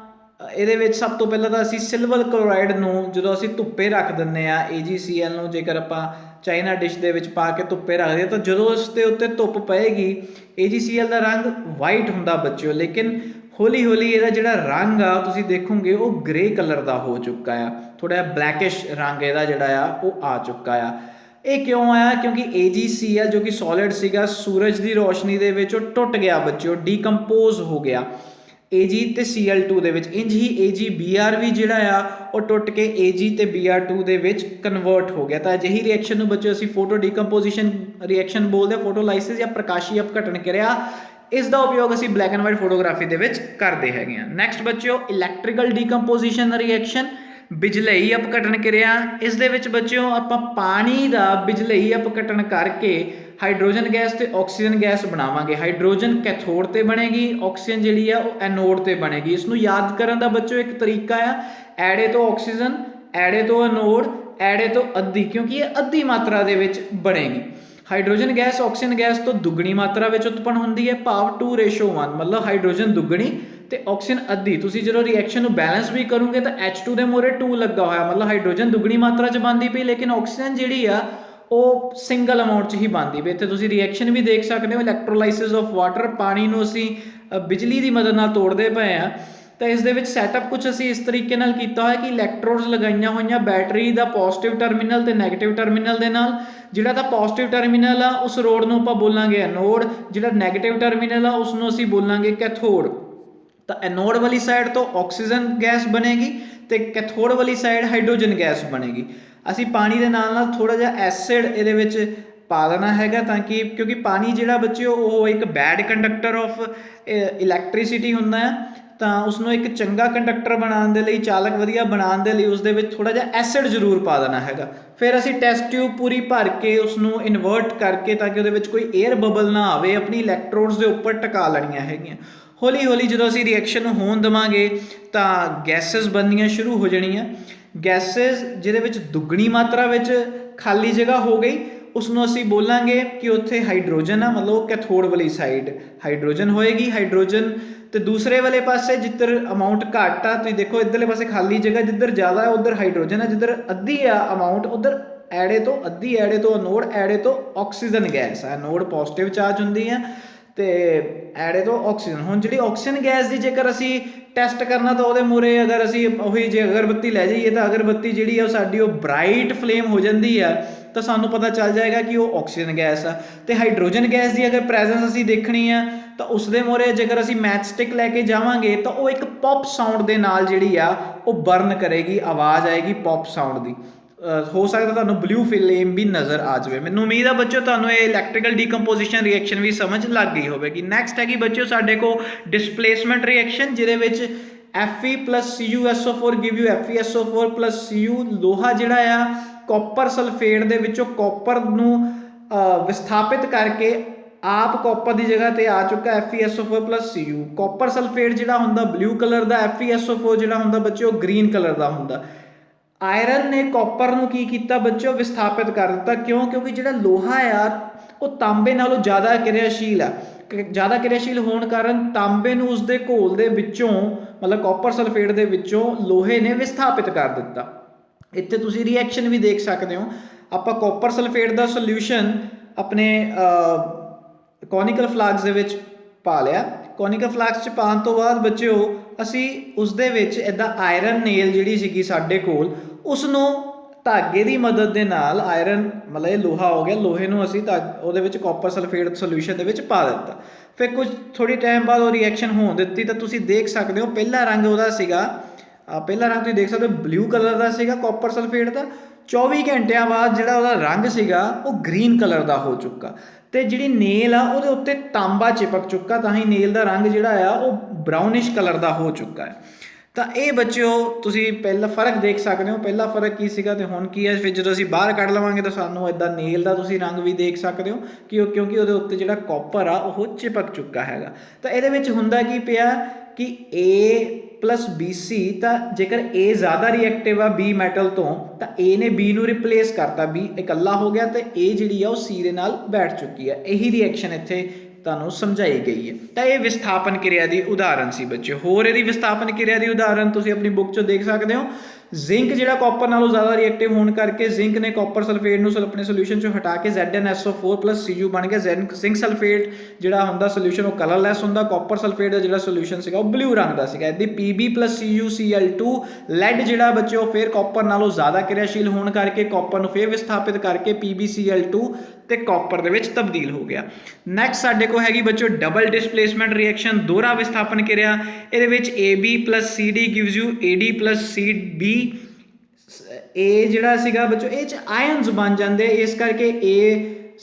ਇਹਦੇ ਵਿੱਚ ਸਭ ਤੋਂ ਪਹਿਲਾਂ ਤਾਂ ਅਸੀਂ ਸਿਲਵਰ ਕਲੋਰਾਈਡ ਨੂੰ ਜਦੋਂ ਅਸੀਂ ਧੁੱਪੇ ਰੱਖ ਦਿੰਦੇ ਹਾਂ, AgCl ਨੂੰ ਜੇਕਰ ਆਪਾਂ ਚਾਈਨਾ ਡਿਸ਼ ਦੇ ਵਿੱਚ ਪਾ ਕੇ ਧੁੱਪੇ ਰੱਖਦੇ ਹਾਂ ਤਾਂ ਜਦੋਂ ਉਸ ਦੇ ਉੱਤੇ ਧੁੱਪ ਪਏਗੀ AgCl ਦਾ ਰੰਗ ਵਾਈਟ ਹੁੰਦਾ ਬੱਚਿਓ, ਲੇਕਿਨ ਹੌਲੀ ਹੌਲੀ ਇਹਦਾ ਜਿਹੜਾ ਰੰਗ ਆ ਤੁਸੀਂ ਦੇਖੋਗੇ ਉਹ ਗ੍ਰੇ ਕਲਰ ਦਾ ਹੋ ਚੁੱਕਾ ਆ, ਥੋੜਾ ਜਿਹਾ ਬਲੈਕਿਸ਼ ਰੰਗ ਇਹਦਾ ਜਿਹੜਾ ਆ ਉਹ ਆ ਚੁੱਕਾ ਆ। ਇਹ ਕਿਉਂ ਆਇਆ? ਕਿਉਂਕਿ AgCl ਜੋ ਕਿ ਸੋਲਿਡ ਸੀਗਾ ਸੂਰਜ ਦੀ ਰੋਸ਼ਨੀ ਦੇ ਵਿੱਚ ਉਹ ਟੁੱਟ ਗਿਆ ਬੱਚਿਓ, ਡੀਕੰਪੋਜ਼ ਹੋ ਗਿਆ। Ag ਤੇ Cl2 ਦੇ ਵਿੱਚ। ਇੰਜ ਹੀ AgBr ਵੀ ਜਿਹੜਾ ਆ ਉਹ ਟੁੱਟ ਕੇ Ag ਤੇ Br2 ਦੇ ਵਿੱਚ ਕਨਵਰਟ ਹੋ ਗਿਆ। ਤਾਂ ਅਜਿਹੀ ਰਿਐਕਸ਼ਨ ਨੂੰ ਬੱਚਿਓ ਅਸੀਂ ਫੋਟੋ ਡੀਕੰਪੋਜੀਸ਼ਨ ਰਿਐਕਸ਼ਨ ਬੋਲਦੇ ਹਾਂ, ਫੋਟੋਲਾਈਸਿਸ ਜਾਂ ਪ੍ਰਕਾਸ਼ੀ ਅਪਘਟਨ ਕਿਰਿਆ। ਇਸ ਦਾ ਉਪਯੋਗ ਅਸੀਂ ਬਲੈਕ ਐਂਡ ਵਾਈਟ ਫੋਟੋਗ੍ਰਾਫੀ ਦੇ ਵਿੱਚ ਕਰਦੇ ਹੈਗੇ ਹਾਂ। ਨੈਕਸਟ ਬੱਚਿਓ ਇਲੈਕਟ੍ਰੀਕਲ ਡੀਕੰਪੋਜੀਸ਼ਨ ਰਿਐਕਸ਼ਨ, ਬਿਜਲਈ ਅਪਘਟਨ ਕਿਰਿਆ। ਇਸ ਦੇ ਵਿੱਚ ਬੱਚਿਓ ਆਪਾਂ ਪਾਣੀ ਦਾ ਬਿਜਲਈ ਅਪਘਟਨ ਕਰਕੇ ਹਾਈਡਰੋਜਨ ਗੈਸ ਤੇ ਆਕਸੀਜਨ ਗੈਸ ਬਣਾਵਾਂਗੇ। ਹਾਈਡਰੋਜਨ ਕੈਥੋਡ ਤੇ ਬਣੇਗੀ, ਆਕਸੀਜਨ ਜਿਹੜੀ ਆ ਉਹ ਐਨੋਡ ਤੇ ਬਣੇਗੀ। ਇਸ ਨੂੰ ਯਾਦ ਕਰਨ ਦਾ ਬੱਚਿਓ ਇੱਕ ਤਰੀਕਾ ਆ, ਐੜੇ ਤੋਂ ਆਕਸੀਜਨ, ਐੜੇ ਤੋਂ ਐਨੋਡ, ਐੜੇ ਤੋਂ ਅੱਧੀ, ਕਿਉਂਕਿ ਇਹ ਅੱਧੀ ਮਾਤਰਾ ਦੇ ਵਿੱਚ ਬਣੇਗੀ। ਹਾਈਡਰੋਜਨ ਗੈਸ ਆਕਸੀਜਨ ਗੈਸ ਤੋਂ ਦੁੱਗਣੀ ਮਾਤਰਾ ਵਿੱਚ ਉਤਪੰਨ ਹੁੰਦੀ ਹੈ, ਭਾਵ 2:1, ਮਤਲਬ ਹਾਈਡਰੋਜਨ ਦੁੱਗਣੀ ਤੇ ਆਕਸੀਜਨ ਅੱਧੀ। ਤੁਸੀਂ ਜਦੋਂ ਰਿਐਕਸ਼ਨ ਨੂੰ ਬੈਲੈਂਸ ਵੀ ਕਰੋਗੇ ਤਾਂ H2 ਦੇ ਮੂਹਰੇ 2 ਲੱਗਾ ਹੋਇਆ, ਮਤਲਬ ਹਾਈਡਰੋਜਨ ਦੁੱਗਣੀ ਮਾਤਰਾ 'ਚ ਬਣਦੀ ਪਈ, ਲੇਕਿਨ ਆਕਸੀਜਨ ਜਿਹੜੀ ਆ ਉਹ ਸਿੰਗਲ ਅਮਾਊਂਟ 'ਚ ਹੀ ਬਣਦੀ ਪਈ। ਇੱਥੇ ਤੁਸੀਂ ਰਿਐਕਸ਼ਨ ਵੀ ਦੇਖ ਸਕਦੇ ਹੋ, ਇਲੈਕਟ੍ਰੋਲਾਈਸਿਸ ਆਫ ਵਾਟਰ, ਪਾਣੀ ਨੂੰ ਅਸੀਂ ਬਿਜਲੀ ਦੀ ਮਦਦ ਨਾਲ ਤੋੜਦੇ ਪਏ ਆ। ਤਾਂ ਇਸ ਦੇ ਵਿੱਚ ਸੈਟਅਪ ਕੁਝ ਅਸੀਂ ਇਸ ਤਰੀਕੇ ਨਾਲ ਕੀਤਾ ਹੋਇਆ ਕਿ ਇਲੈਕਟ੍ਰੋਡਸ ਲਗਾਈਆਂ ਹੋਈਆਂ ਬੈਟਰੀ ਦਾ ਪੋਜ਼ਿਟਿਵ ਟਰਮੀਨਲ ਤੇ ਨੈਗੇਟਿਵ ਟਰਮੀਨਲ ਦੇ ਨਾਲ। ਜਿਹੜਾ ਤਾਂ ਪੋਜ਼ਿਟਿਵ ਟਰਮੀਨਲ ਆ ਉਸ ਰੋਡ ਨੂੰ ਆਪਾਂ ਬੋਲਾਂਗੇ ਐਨੋਡ, ਜਿਹੜਾ ਨੈਗੇਟਿਵ ਟਰਮੀਨਲ ਆ ਉਸ ਨੂੰ ਅਸੀਂ ਬੋਲਾਂਗੇ ਕੈਥੋਡ। ਤਾਂ ਐਨੋਡ ਵਾਲੀ ਸਾਈਡ ਤੋਂ ਆਕਸੀਜਨ ਗੈਸ ਬਣੇਗੀ ਤੇ ਕੈਥੋਡ ਵਾਲੀ ਸਾਈਡ ਹਾਈਡਰੋਜਨ ਗੈਸ ਬਣੇਗੀ। ਅਸੀਂ ਪਾਣੀ ਦੇ ਨਾਲ ਨਾਲ ਥੋੜਾ ਜਿਹਾ ਐਸਿਡ ਇਹਦੇ ਵਿੱਚ ਪਾ ਦੇਣਾ ਹੈਗਾ, ਤਾਂ ਕਿ ਕਿਉਂਕਿ ਪਾਣੀ ਜਿਹੜਾ ਬੱਚਿਓ ਉਹ ਇੱਕ ਬੈਡ ਕੰਡਕਟਰ ਆਫ ਇਲੈਕਟ੍ਰੀਸਿਟੀ ਹੁੰਦਾ ਹੈ, ਤਾਂ ਉਸਨੂੰ ਇੱਕ ਚੰਗਾ ਕੰਡਕਟਰ ਬਣਾਉਣ ਦੇ ਲਈ, ਚਾਲਕ ਵਧੀਆ ਬਣਾਉਣ ਦੇ ਲਈ ਉਸਦੇ ਵਿੱਚ ਥੋੜਾ ਜਿਹਾ ਐਸਿਡ ਜ਼ਰੂਰ ਪਾ ਦੇਣਾ ਹੈਗਾ। ਫਿਰ ਅਸੀਂ ਟੈਸਟ ਟਿਊਬ ਪੂਰੀ ਭਰ ਕੇ ਉਸਨੂੰ ਇਨਵਰਟ ਕਰਕੇ, ਤਾਂ ਕਿ ਉਹਦੇ ਵਿੱਚ ਕੋਈ ਏਅਰ ਬਬਲ ਨਾ ਆਵੇ, ਆਪਣੀ ਇਲੈਕਟ੍ਰੋਡਸ ਦੇ ਉੱਪਰ ਟਿਕਾ ਲੈਣੀਆਂ ਹੈਗੀਆਂ। ਹੌਲੀ ਹੌਲੀ ਜਦੋਂ ਅਸੀਂ ਰਿਐਕਸ਼ਨ ਨੂੰ ਹੋਣ ਦੇਵਾਂਗੇ ਤਾਂ ਗੈਸਿਸ ਬਣਨੀਆਂ ਸ਼ੁਰੂ ਹੋ ਜਾਣੀਆਂ। ਗੈਸਿਸ ਜਿਹਦੇ ਵਿੱਚ ਦੁੱਗਣੀ ਮਾਤਰਾ ਵਿੱਚ ਖਾਲੀ ਜਗ੍ਹਾ ਹੋ ਗਈ, ਉਸਨੂੰ ਅਸੀਂ ਬੋਲਾਂਗੇ ਕਿ ਉੱਥੇ ਹਾਈਡਰੋਜਨ ਆ, ਮਤਲਬ ਕੈਥੋਡ ਵਾਲੀ ਸਾਈਡ ਹਾਈਡਰੋਜਨ ਹੋਏਗੀ। ਹਾਈਡਰੋਜਨ ਤੇ ਦੂਸਰੇ ਵਾਲੇ ਪਾਸੇ ਜਿੱਧਰ ਅਮਾਊਂਟ ਘੱਟ ਆ, ਤੁਸੀਂ ਦੇਖੋ ਇੱਧਰਲੇ ਪਾਸੇ ਖਾਲੀ ਜਗ੍ਹਾ, ਜਿੱਧਰ ਜ਼ਿਆਦਾ ਹੈ ਉੱਧਰ ਹਾਈਡਰੋਜਨ ਹੈ, ਜਿੱਧਰ ਅੱਧੀ ਆ ਅਮਾਊਂਟ ਉੱਧਰ ਐੜੇ ਤੋਂ ਅੱਧੀ, ਐੜੇ ਤੋਂ ਅਨੋਡ, ਐੜੇ ਤੋਂ ਆਕਸੀਜਨ ਗੈਸ ਆ। ਅਨੋਡ ਪੋਜ਼ਿਟਿਵ ਚਾਰਜ ਹੁੰਦੀ ਹੈ ਤੇ ਐੜੇ ਤੋਂ ਆਕਸੀਜਨ। ਹੁਣ ਜਿਹੜੀ ਆਕਸੀਜਨ ਗੈਸ ਦੀ ਜੇਕਰ ਅਸੀਂ ਟੈਸਟ ਕਰਨਾ ਤਾਂ ਉਹਦੇ ਮੂਹਰੇ ਅਗਰ ਅਸੀਂ ਉਹੀ ਜੇ ਅਗਰਬੱਤੀ ਲੈ ਜਾਈਏ ਤਾਂ ਅਗਰਬੱਤੀ ਜਿਹੜੀ ਆ ਸਾਡੀ ਉਹ ਬ੍ਰਾਈਟ ਫਲੇਮ ਹੋ ਜਾਂਦੀ ਆ, ਤਾਂ ਸਾਨੂੰ ਪਤਾ ਚੱਲ ਜਾਏਗਾ ਕਿ ਉਹ ਆਕਸੀਜਨ ਗੈਸ ਆ। ਤੇ ਹਾਈਡਰੋਜਨ ਗੈਸ ਦੀ ਅਗਰ ਪ੍ਰੈਜ਼ੈਂਸ ਅਸੀਂ ਦੇਖਣੀ ਆ ਤਾਂ ਉਸਦੇ ਮੂਹਰੇ ਜੇਕਰ ਅਸੀਂ ਮੈਚ ਸਟਿਕ ਲੈ ਕੇ ਜਾਵਾਂਗੇ ਤਾਂ ਉਹ ਇੱਕ ਪੌਪ ਸਾਊਂਡ ਦੇ ਨਾਲ ਜਿਹੜੀ ਆ ਉਹ ਬਰਨ ਕਰੇਗੀ, ਆਵਾਜ਼ ਆਏਗੀ ਪੌਪ ਸਾਊਂਡ ਦੀ। ਹੋ ਸਕਦਾ ਤੁਹਾਨੂੰ ਬਲੂ ਫਲੇਮ ਵੀ ਨਜ਼ਰ ਆ ਜਾਵੇ। ਮੈਨੂੰ ਉਮੀਦ ਆ ਬੱਚਿਓ ਤੁਹਾਨੂੰ ਇਹ ਇਲੈਕਟ੍ਰੀਕਲ ਡੀਕੰਪੋਜੀਸ਼ਨ ਰਿਐਕਸ਼ਨ ਵੀ ਸਮਝ ਲੱਗ ਗਈ ਹੋਵੇਗੀ। ਨੈਕਸਟ ਹੈਗੀ ਬੱਚਿਓ ਸਾਡੇ ਕੋਲ ਡਿਸਪਲੇਸਮੈਂਟ ਰਿਐਕਸ਼ਨ, ਜਿਹਦੇ ਵਿੱਚ Fe plus CuSO4 give you FeSO4 plus Cu। ਲੋਹਾ ਜਿਹੜਾ ਆ ਕਾਪਰ ਸਲਫੇਟ ਦੇ ਵਿੱਚੋਂ ਕਾਪਰ ਨੂੰ ਵਿਸਥਾਪਿਤ ਕਰਕੇ ਆਪ ਕਾਪਰ ਦੀ ਜਗ੍ਹਾ ਤੇ ਆ ਚੁੱਕਾ FeSO4 plus Cu। Copper sulphate ਜਿਹੜਾ ਹੁੰਦਾ ਬਲੂ ਕਲਰ ਦਾ, FeSO4 ਜਿਹੜਾ ਹੁੰਦਾ ਬੱਚਿਓ ਗ੍ਰੀਨ ਕਲਰ ਦਾ ਹੁੰਦਾ। ਆਇਰਨ ਨੇ ਕਾਪਰ ਨੂੰ ਕੀ ਕੀਤਾ ਬੱਚਿਓ, ਵਿਸਥਾਪਿਤ ਕਰ ਦਿੱਤਾ। ਕਿਉਂ? ਕਿਉਂਕਿ ਜਿਹੜਾ ਲੋਹਾ ਆ ਉਹ ਤਾਂਬੇ ਨਾਲੋਂ ਜ਼ਿਆਦਾ ਕਿਰਿਆਸ਼ੀਲ ਆ। ਜ਼ਿਆਦਾ ਕਿਰਿਆਸ਼ੀਲ ਹੋਣ ਕਾਰਨ ਤਾਂਬੇ ਨੂੰ ਉਸਦੇ ਘੋਲ ਦੇ ਵਿੱਚੋਂ, ਮਤਲਬ ਕਾਪਰ ਸਲਫੇਟ ਦੇ ਵਿੱਚੋਂ ਲੋਹੇ ਨੇ ਵਿਸਥਾਪਿਤ ਕਰ ਦਿੱਤਾ। ਇੱਥੇ ਤੁਸੀਂ ਰਿਐਕਸ਼ਨ ਵੀ ਦੇਖ ਸਕਦੇ ਹੋ। ਆਪਾਂ ਕਾਪਰ ਸਲਫੇਟ ਦਾ ਸੋਲਿਊਸ਼ਨ ਆਪਣੇ ਕੋਨੀਕਲ ਫਲਾਸਕ ਦੇ ਵਿੱਚ ਪਾ ਲਿਆ। ਕੋਨੀਕਲ ਫਲਾਸਕ 'ਚ ਪਾਉਣ ਤੋਂ ਬਾਅਦ ਬੱਚਿਓ ਅਸੀਂ ਉਸਦੇ ਵਿੱਚ ਇੱਦਾਂ ਆਇਰਨ ਨੇਲ ਜਿਹੜੀ ਸੀਗੀ ਸਾਡੇ ਕੋਲ, ਉਸਨੂੰ ਧਾਗੇ ਦੀ ਮਦਦ ਦੇ ਨਾਲ, ਆਇਰਨ ਮਤਲਬ ਇਹ ਲੋਹਾ ਹੋ ਗਿਆ, ਲੋਹੇ ਨੂੰ ਅਸੀਂ ਉਹਦੇ ਵਿੱਚ ਕਾਪਰ ਸਲਫੇਟ ਸੋਲਿਊਸ਼ਨ ਦੇ ਵਿੱਚ ਪਾ ਦਿੱਤਾ। ਫਿਰ ਕੁਝ ਥੋੜੀ ਟਾਈਮ ਬਾਅਦ ਉਹ ਰਿਐਕਸ਼ਨ ਹੋਣ ਦਿੱਤੀ ਤਾਂ ਤੁਸੀਂ ਦੇਖ ਸਕਦੇ ਹੋ ਪਹਿਲਾ ਰੰਗ ਉਹਦਾ ਸੀਗਾ, ਪਹਿਲਾ ਰੰਗ ਤੁਸੀਂ ਦੇਖ ਸਕਦੇ ਹੋ ਬਲੂ ਕਲਰ ਦਾ ਸੀਗਾ ਕਾਪਰ ਸਲਫੇਟ ਦਾ। 24 ਘੰਟਿਆਂ ਬਾਅਦ ਜਿਹੜਾ ਉਹਦਾ ਰੰਗ ਸੀਗਾ ਉਹ ਗ੍ਰੀਨ ਕਲਰ ਦਾ ਹੋ ਚੁੱਕਾ, ਤੇ ਜਿਹੜੀ ਨੇਲ ਆ ਉਹਦੇ ਉੱਤੇ ਤਾਂਬਾ ਚਿਪਕ ਚੁੱਕਾ, ਤਾਂ ਹੀ ਨੇਲ ਦਾ ਰੰਗ ਜਿਹੜਾ ਆ ਉਹ ਬਰਾਊਨਿਸ਼ ਕਲਰ ਦਾ ਹੋ ਚੁੱਕਾ ਹੈ। ਤਾਂ ਇਹ ਬੱਚਿਓ ਤੁਸੀਂ ਪਹਿਲਾ ਫਰਕ ਦੇਖ ਸਕਦੇ ਹੋ, ਪਹਿਲਾ ਫਰਕ ਕੀ ਸੀਗਾ ਤੇ ਹੁਣ ਕੀ ਹੈ। ਫਿਰ ਜਦੋਂ ਅਸੀਂ ਬਾਹਰ ਕੱਢ ਲਵਾਂਗੇ ਤਾਂ ਸਾਨੂੰ ਇੱਦਾਂ ਨੇਲ ਦਾ ਤੁਸੀਂ ਰੰਗ ਵੀ ਦੇਖ ਸਕਦੇ ਹੋ ਕਿ ਕਿਉਂਕਿ ਉਹਦੇ ਉੱਤੇ ਜਿਹੜਾ ਕਾਪਰ ਆ ਉਹ ਚਿਪਕ ਚੁੱਕਾ ਹੈਗਾ। ਤਾਂ ਇਹਦੇ ਵਿੱਚ ਹੁੰਦਾ ਕੀ ਪਿਆ ਕਿ A plus BC, ਤਾਂ ਜੇਕਰ A ਜ਼ਿਆਦਾ ਰਿਐਕਟਿਵ ਆ B ਮੈਟਲ ਤੋਂ ਤਾਂ A ਨੇ B ਨੂੰ ਰਿਪਲੇਸ ਕਰਤਾ, B ਇਕੱਲਾ ਹੋ ਗਿਆ ਤੇ A ਜਿਹੜੀ ਆ ਉਹ C ਦੇ ਨਾਲ ਬੈਠ ਚੁੱਕੀ ਹੈ। ਇਹੀ ਰਿਐਕਸ਼ਨ ਇੱਥੇ ਤੁਹਾਨੂੰ ਸਮਝਾਈ ਗਈ ਹੈ। ਤਾਂ ਇਹ ਵਿਸਥਾਪਨ ਕਿਰਿਆ ਦੀ ਉਦਾਹਰਨ ਸੀ ਬੱਚਿਓ। ਹੋਰ ਇਹਦੀ ਵਿਸਥਾਪਨ ਕਿਰਿਆ ਦੀ ਉਦਾਹਰਨ ਤੁਸੀਂ ਆਪਣੀ ਬੁੱਕ 'ਚੋਂ ਦੇਖ ਸਕਦੇ ਹੋ। ਜ਼ਿੰਕ ਜਿਹੜਾ ਕਾਪਰ ਨਾਲੋਂ ਜ਼ਿਆਦਾ ਰਿਐਕਟਿਵ ਹੋਣ ਕਰਕੇ ਜ਼ਿੰਕ ਨੇ ਕਾਪਰ ਸਲਫੇਟ ਨੂੰ ਆਪਣੇ ਸੋਲੂਸ਼ਨ ਚੋਂ ਹਟਾ ਕੇ ZnSO4 Cu ਬਣ ਗਿਆ। ਜ਼ਿੰਕ ਸਲਫੇਟ ਜਿਹੜਾ ਹੁੰਦਾ ਸੋਲੂਸ਼ਨ ਉਹ ਕਲਰਲੈਸ ਹੁੰਦਾ, ਕਾਪਰ ਸਲਫੇਟ ਦਾ ਜਿਹੜਾ ਸੋਲੂਸ਼ਨ ਸੀਗਾ ਉਹ ਬਲੂ ਰੰਗ ਦਾ ਸੀਗਾ। ਇਹਦੀ Pb + CuCl2 ਲੈਡ ਜਿਹੜਾ ਬੱਚਿਓ ਫਿਰ ਕਾਪਰ ਨਾਲੋਂ ਜ਼ਿਆਦਾ ਕਿਰਿਆਸ਼ੀਲ ਹੋਣ ਕਰਕੇ ਕਾਪਰ ਨੂੰ ਫਿਰ ਵਿਸਥਾਪਿਤ ਕਰਕੇ PbCl2 ਤੇ ਕਾਪਰ ਦੇ ਵਿੱਚ ਤਬਦੀਲ ਹੋ ਗਿਆ। ਨੈਕਸਟ ਸਾਡੇ ਕੋਲ ਹੈਗੀ ਬੱਚਿਓ ਡਬਲ ਡਿਸਪਲੇਸਮੈਂਟ ਰਿਐਕਸ਼ਨ, ਦੋਹਰਾ ਵਿਸਥਾਪਨ ਕਿਰਿਆ। ਇਹਦੇ ਵਿੱਚ AB + CD gives you AD + CB। A ਜਿਹੜਾ ਸੀਗਾ ਬੱਚਿਓ ਇਹ 'ਚ ਆਇਨਸ ਬਣ ਜਾਂਦੇ, ਇਸ ਕਰਕੇ A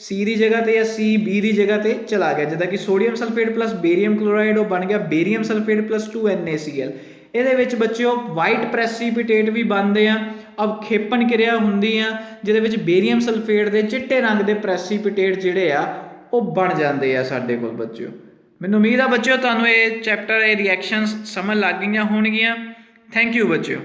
C ਦੀ ਜਗ੍ਹਾ ਤੇ ਜਾਂ C B ਦੀ ਜਗ੍ਹਾ ਤੇ ਚਲਾ ਗਿਆ, ਜਿੱਦਾਂ ਕਿ ਸੋਡੀਅਮ ਸਲਫੇਟ + ਬੇਰੀਅਮ ਕਲੋਰਾਈਡ ਉਹ ਬਣ ਗਿਆ ਬੇਰੀਅਮ ਸਲਫੇਟ + 2NaCl। ਇਹਦੇ ਵਿੱਚ ਬੱਚਿਓ ਵਾਈਟ ਪ੍ਰੈਸੀਪੀਟੇਟ ਵੀ ਬਣਦੇ ਆ, ਅਵਖੇਪਨ ਕਿਰਿਆ ਹੁੰਦੀ ਆ ਜਿਹਦੇ ਵਿੱਚ ਬੇਰੀਅਮ ਸਲਫੇਟ ਦੇ ਚਿੱਟੇ ਰੰਗ ਦੇ ਪ੍ਰੈਸੀਪੀਟੇਟ ਜਿਹੜੇ ਆ ਉਹ ਬਣ ਜਾਂਦੇ ਆ ਸਾਡੇ ਕੋਲ ਬੱਚਿਓ। ਮੈਨੂੰ ਉਮੀਦ ਆ ਬੱਚਿਓ ਤੁਹਾਨੂੰ ਇਹ ਚੈਪਟਰ ਇਹ ਰਿਐਕਸ਼ਨਸ ਸਮਝ ਲੱਗ ਗਈਆਂ ਹੋਣਗੀਆਂ। ਥੈਂਕ ਯੂ ਬੱਚਿਓ।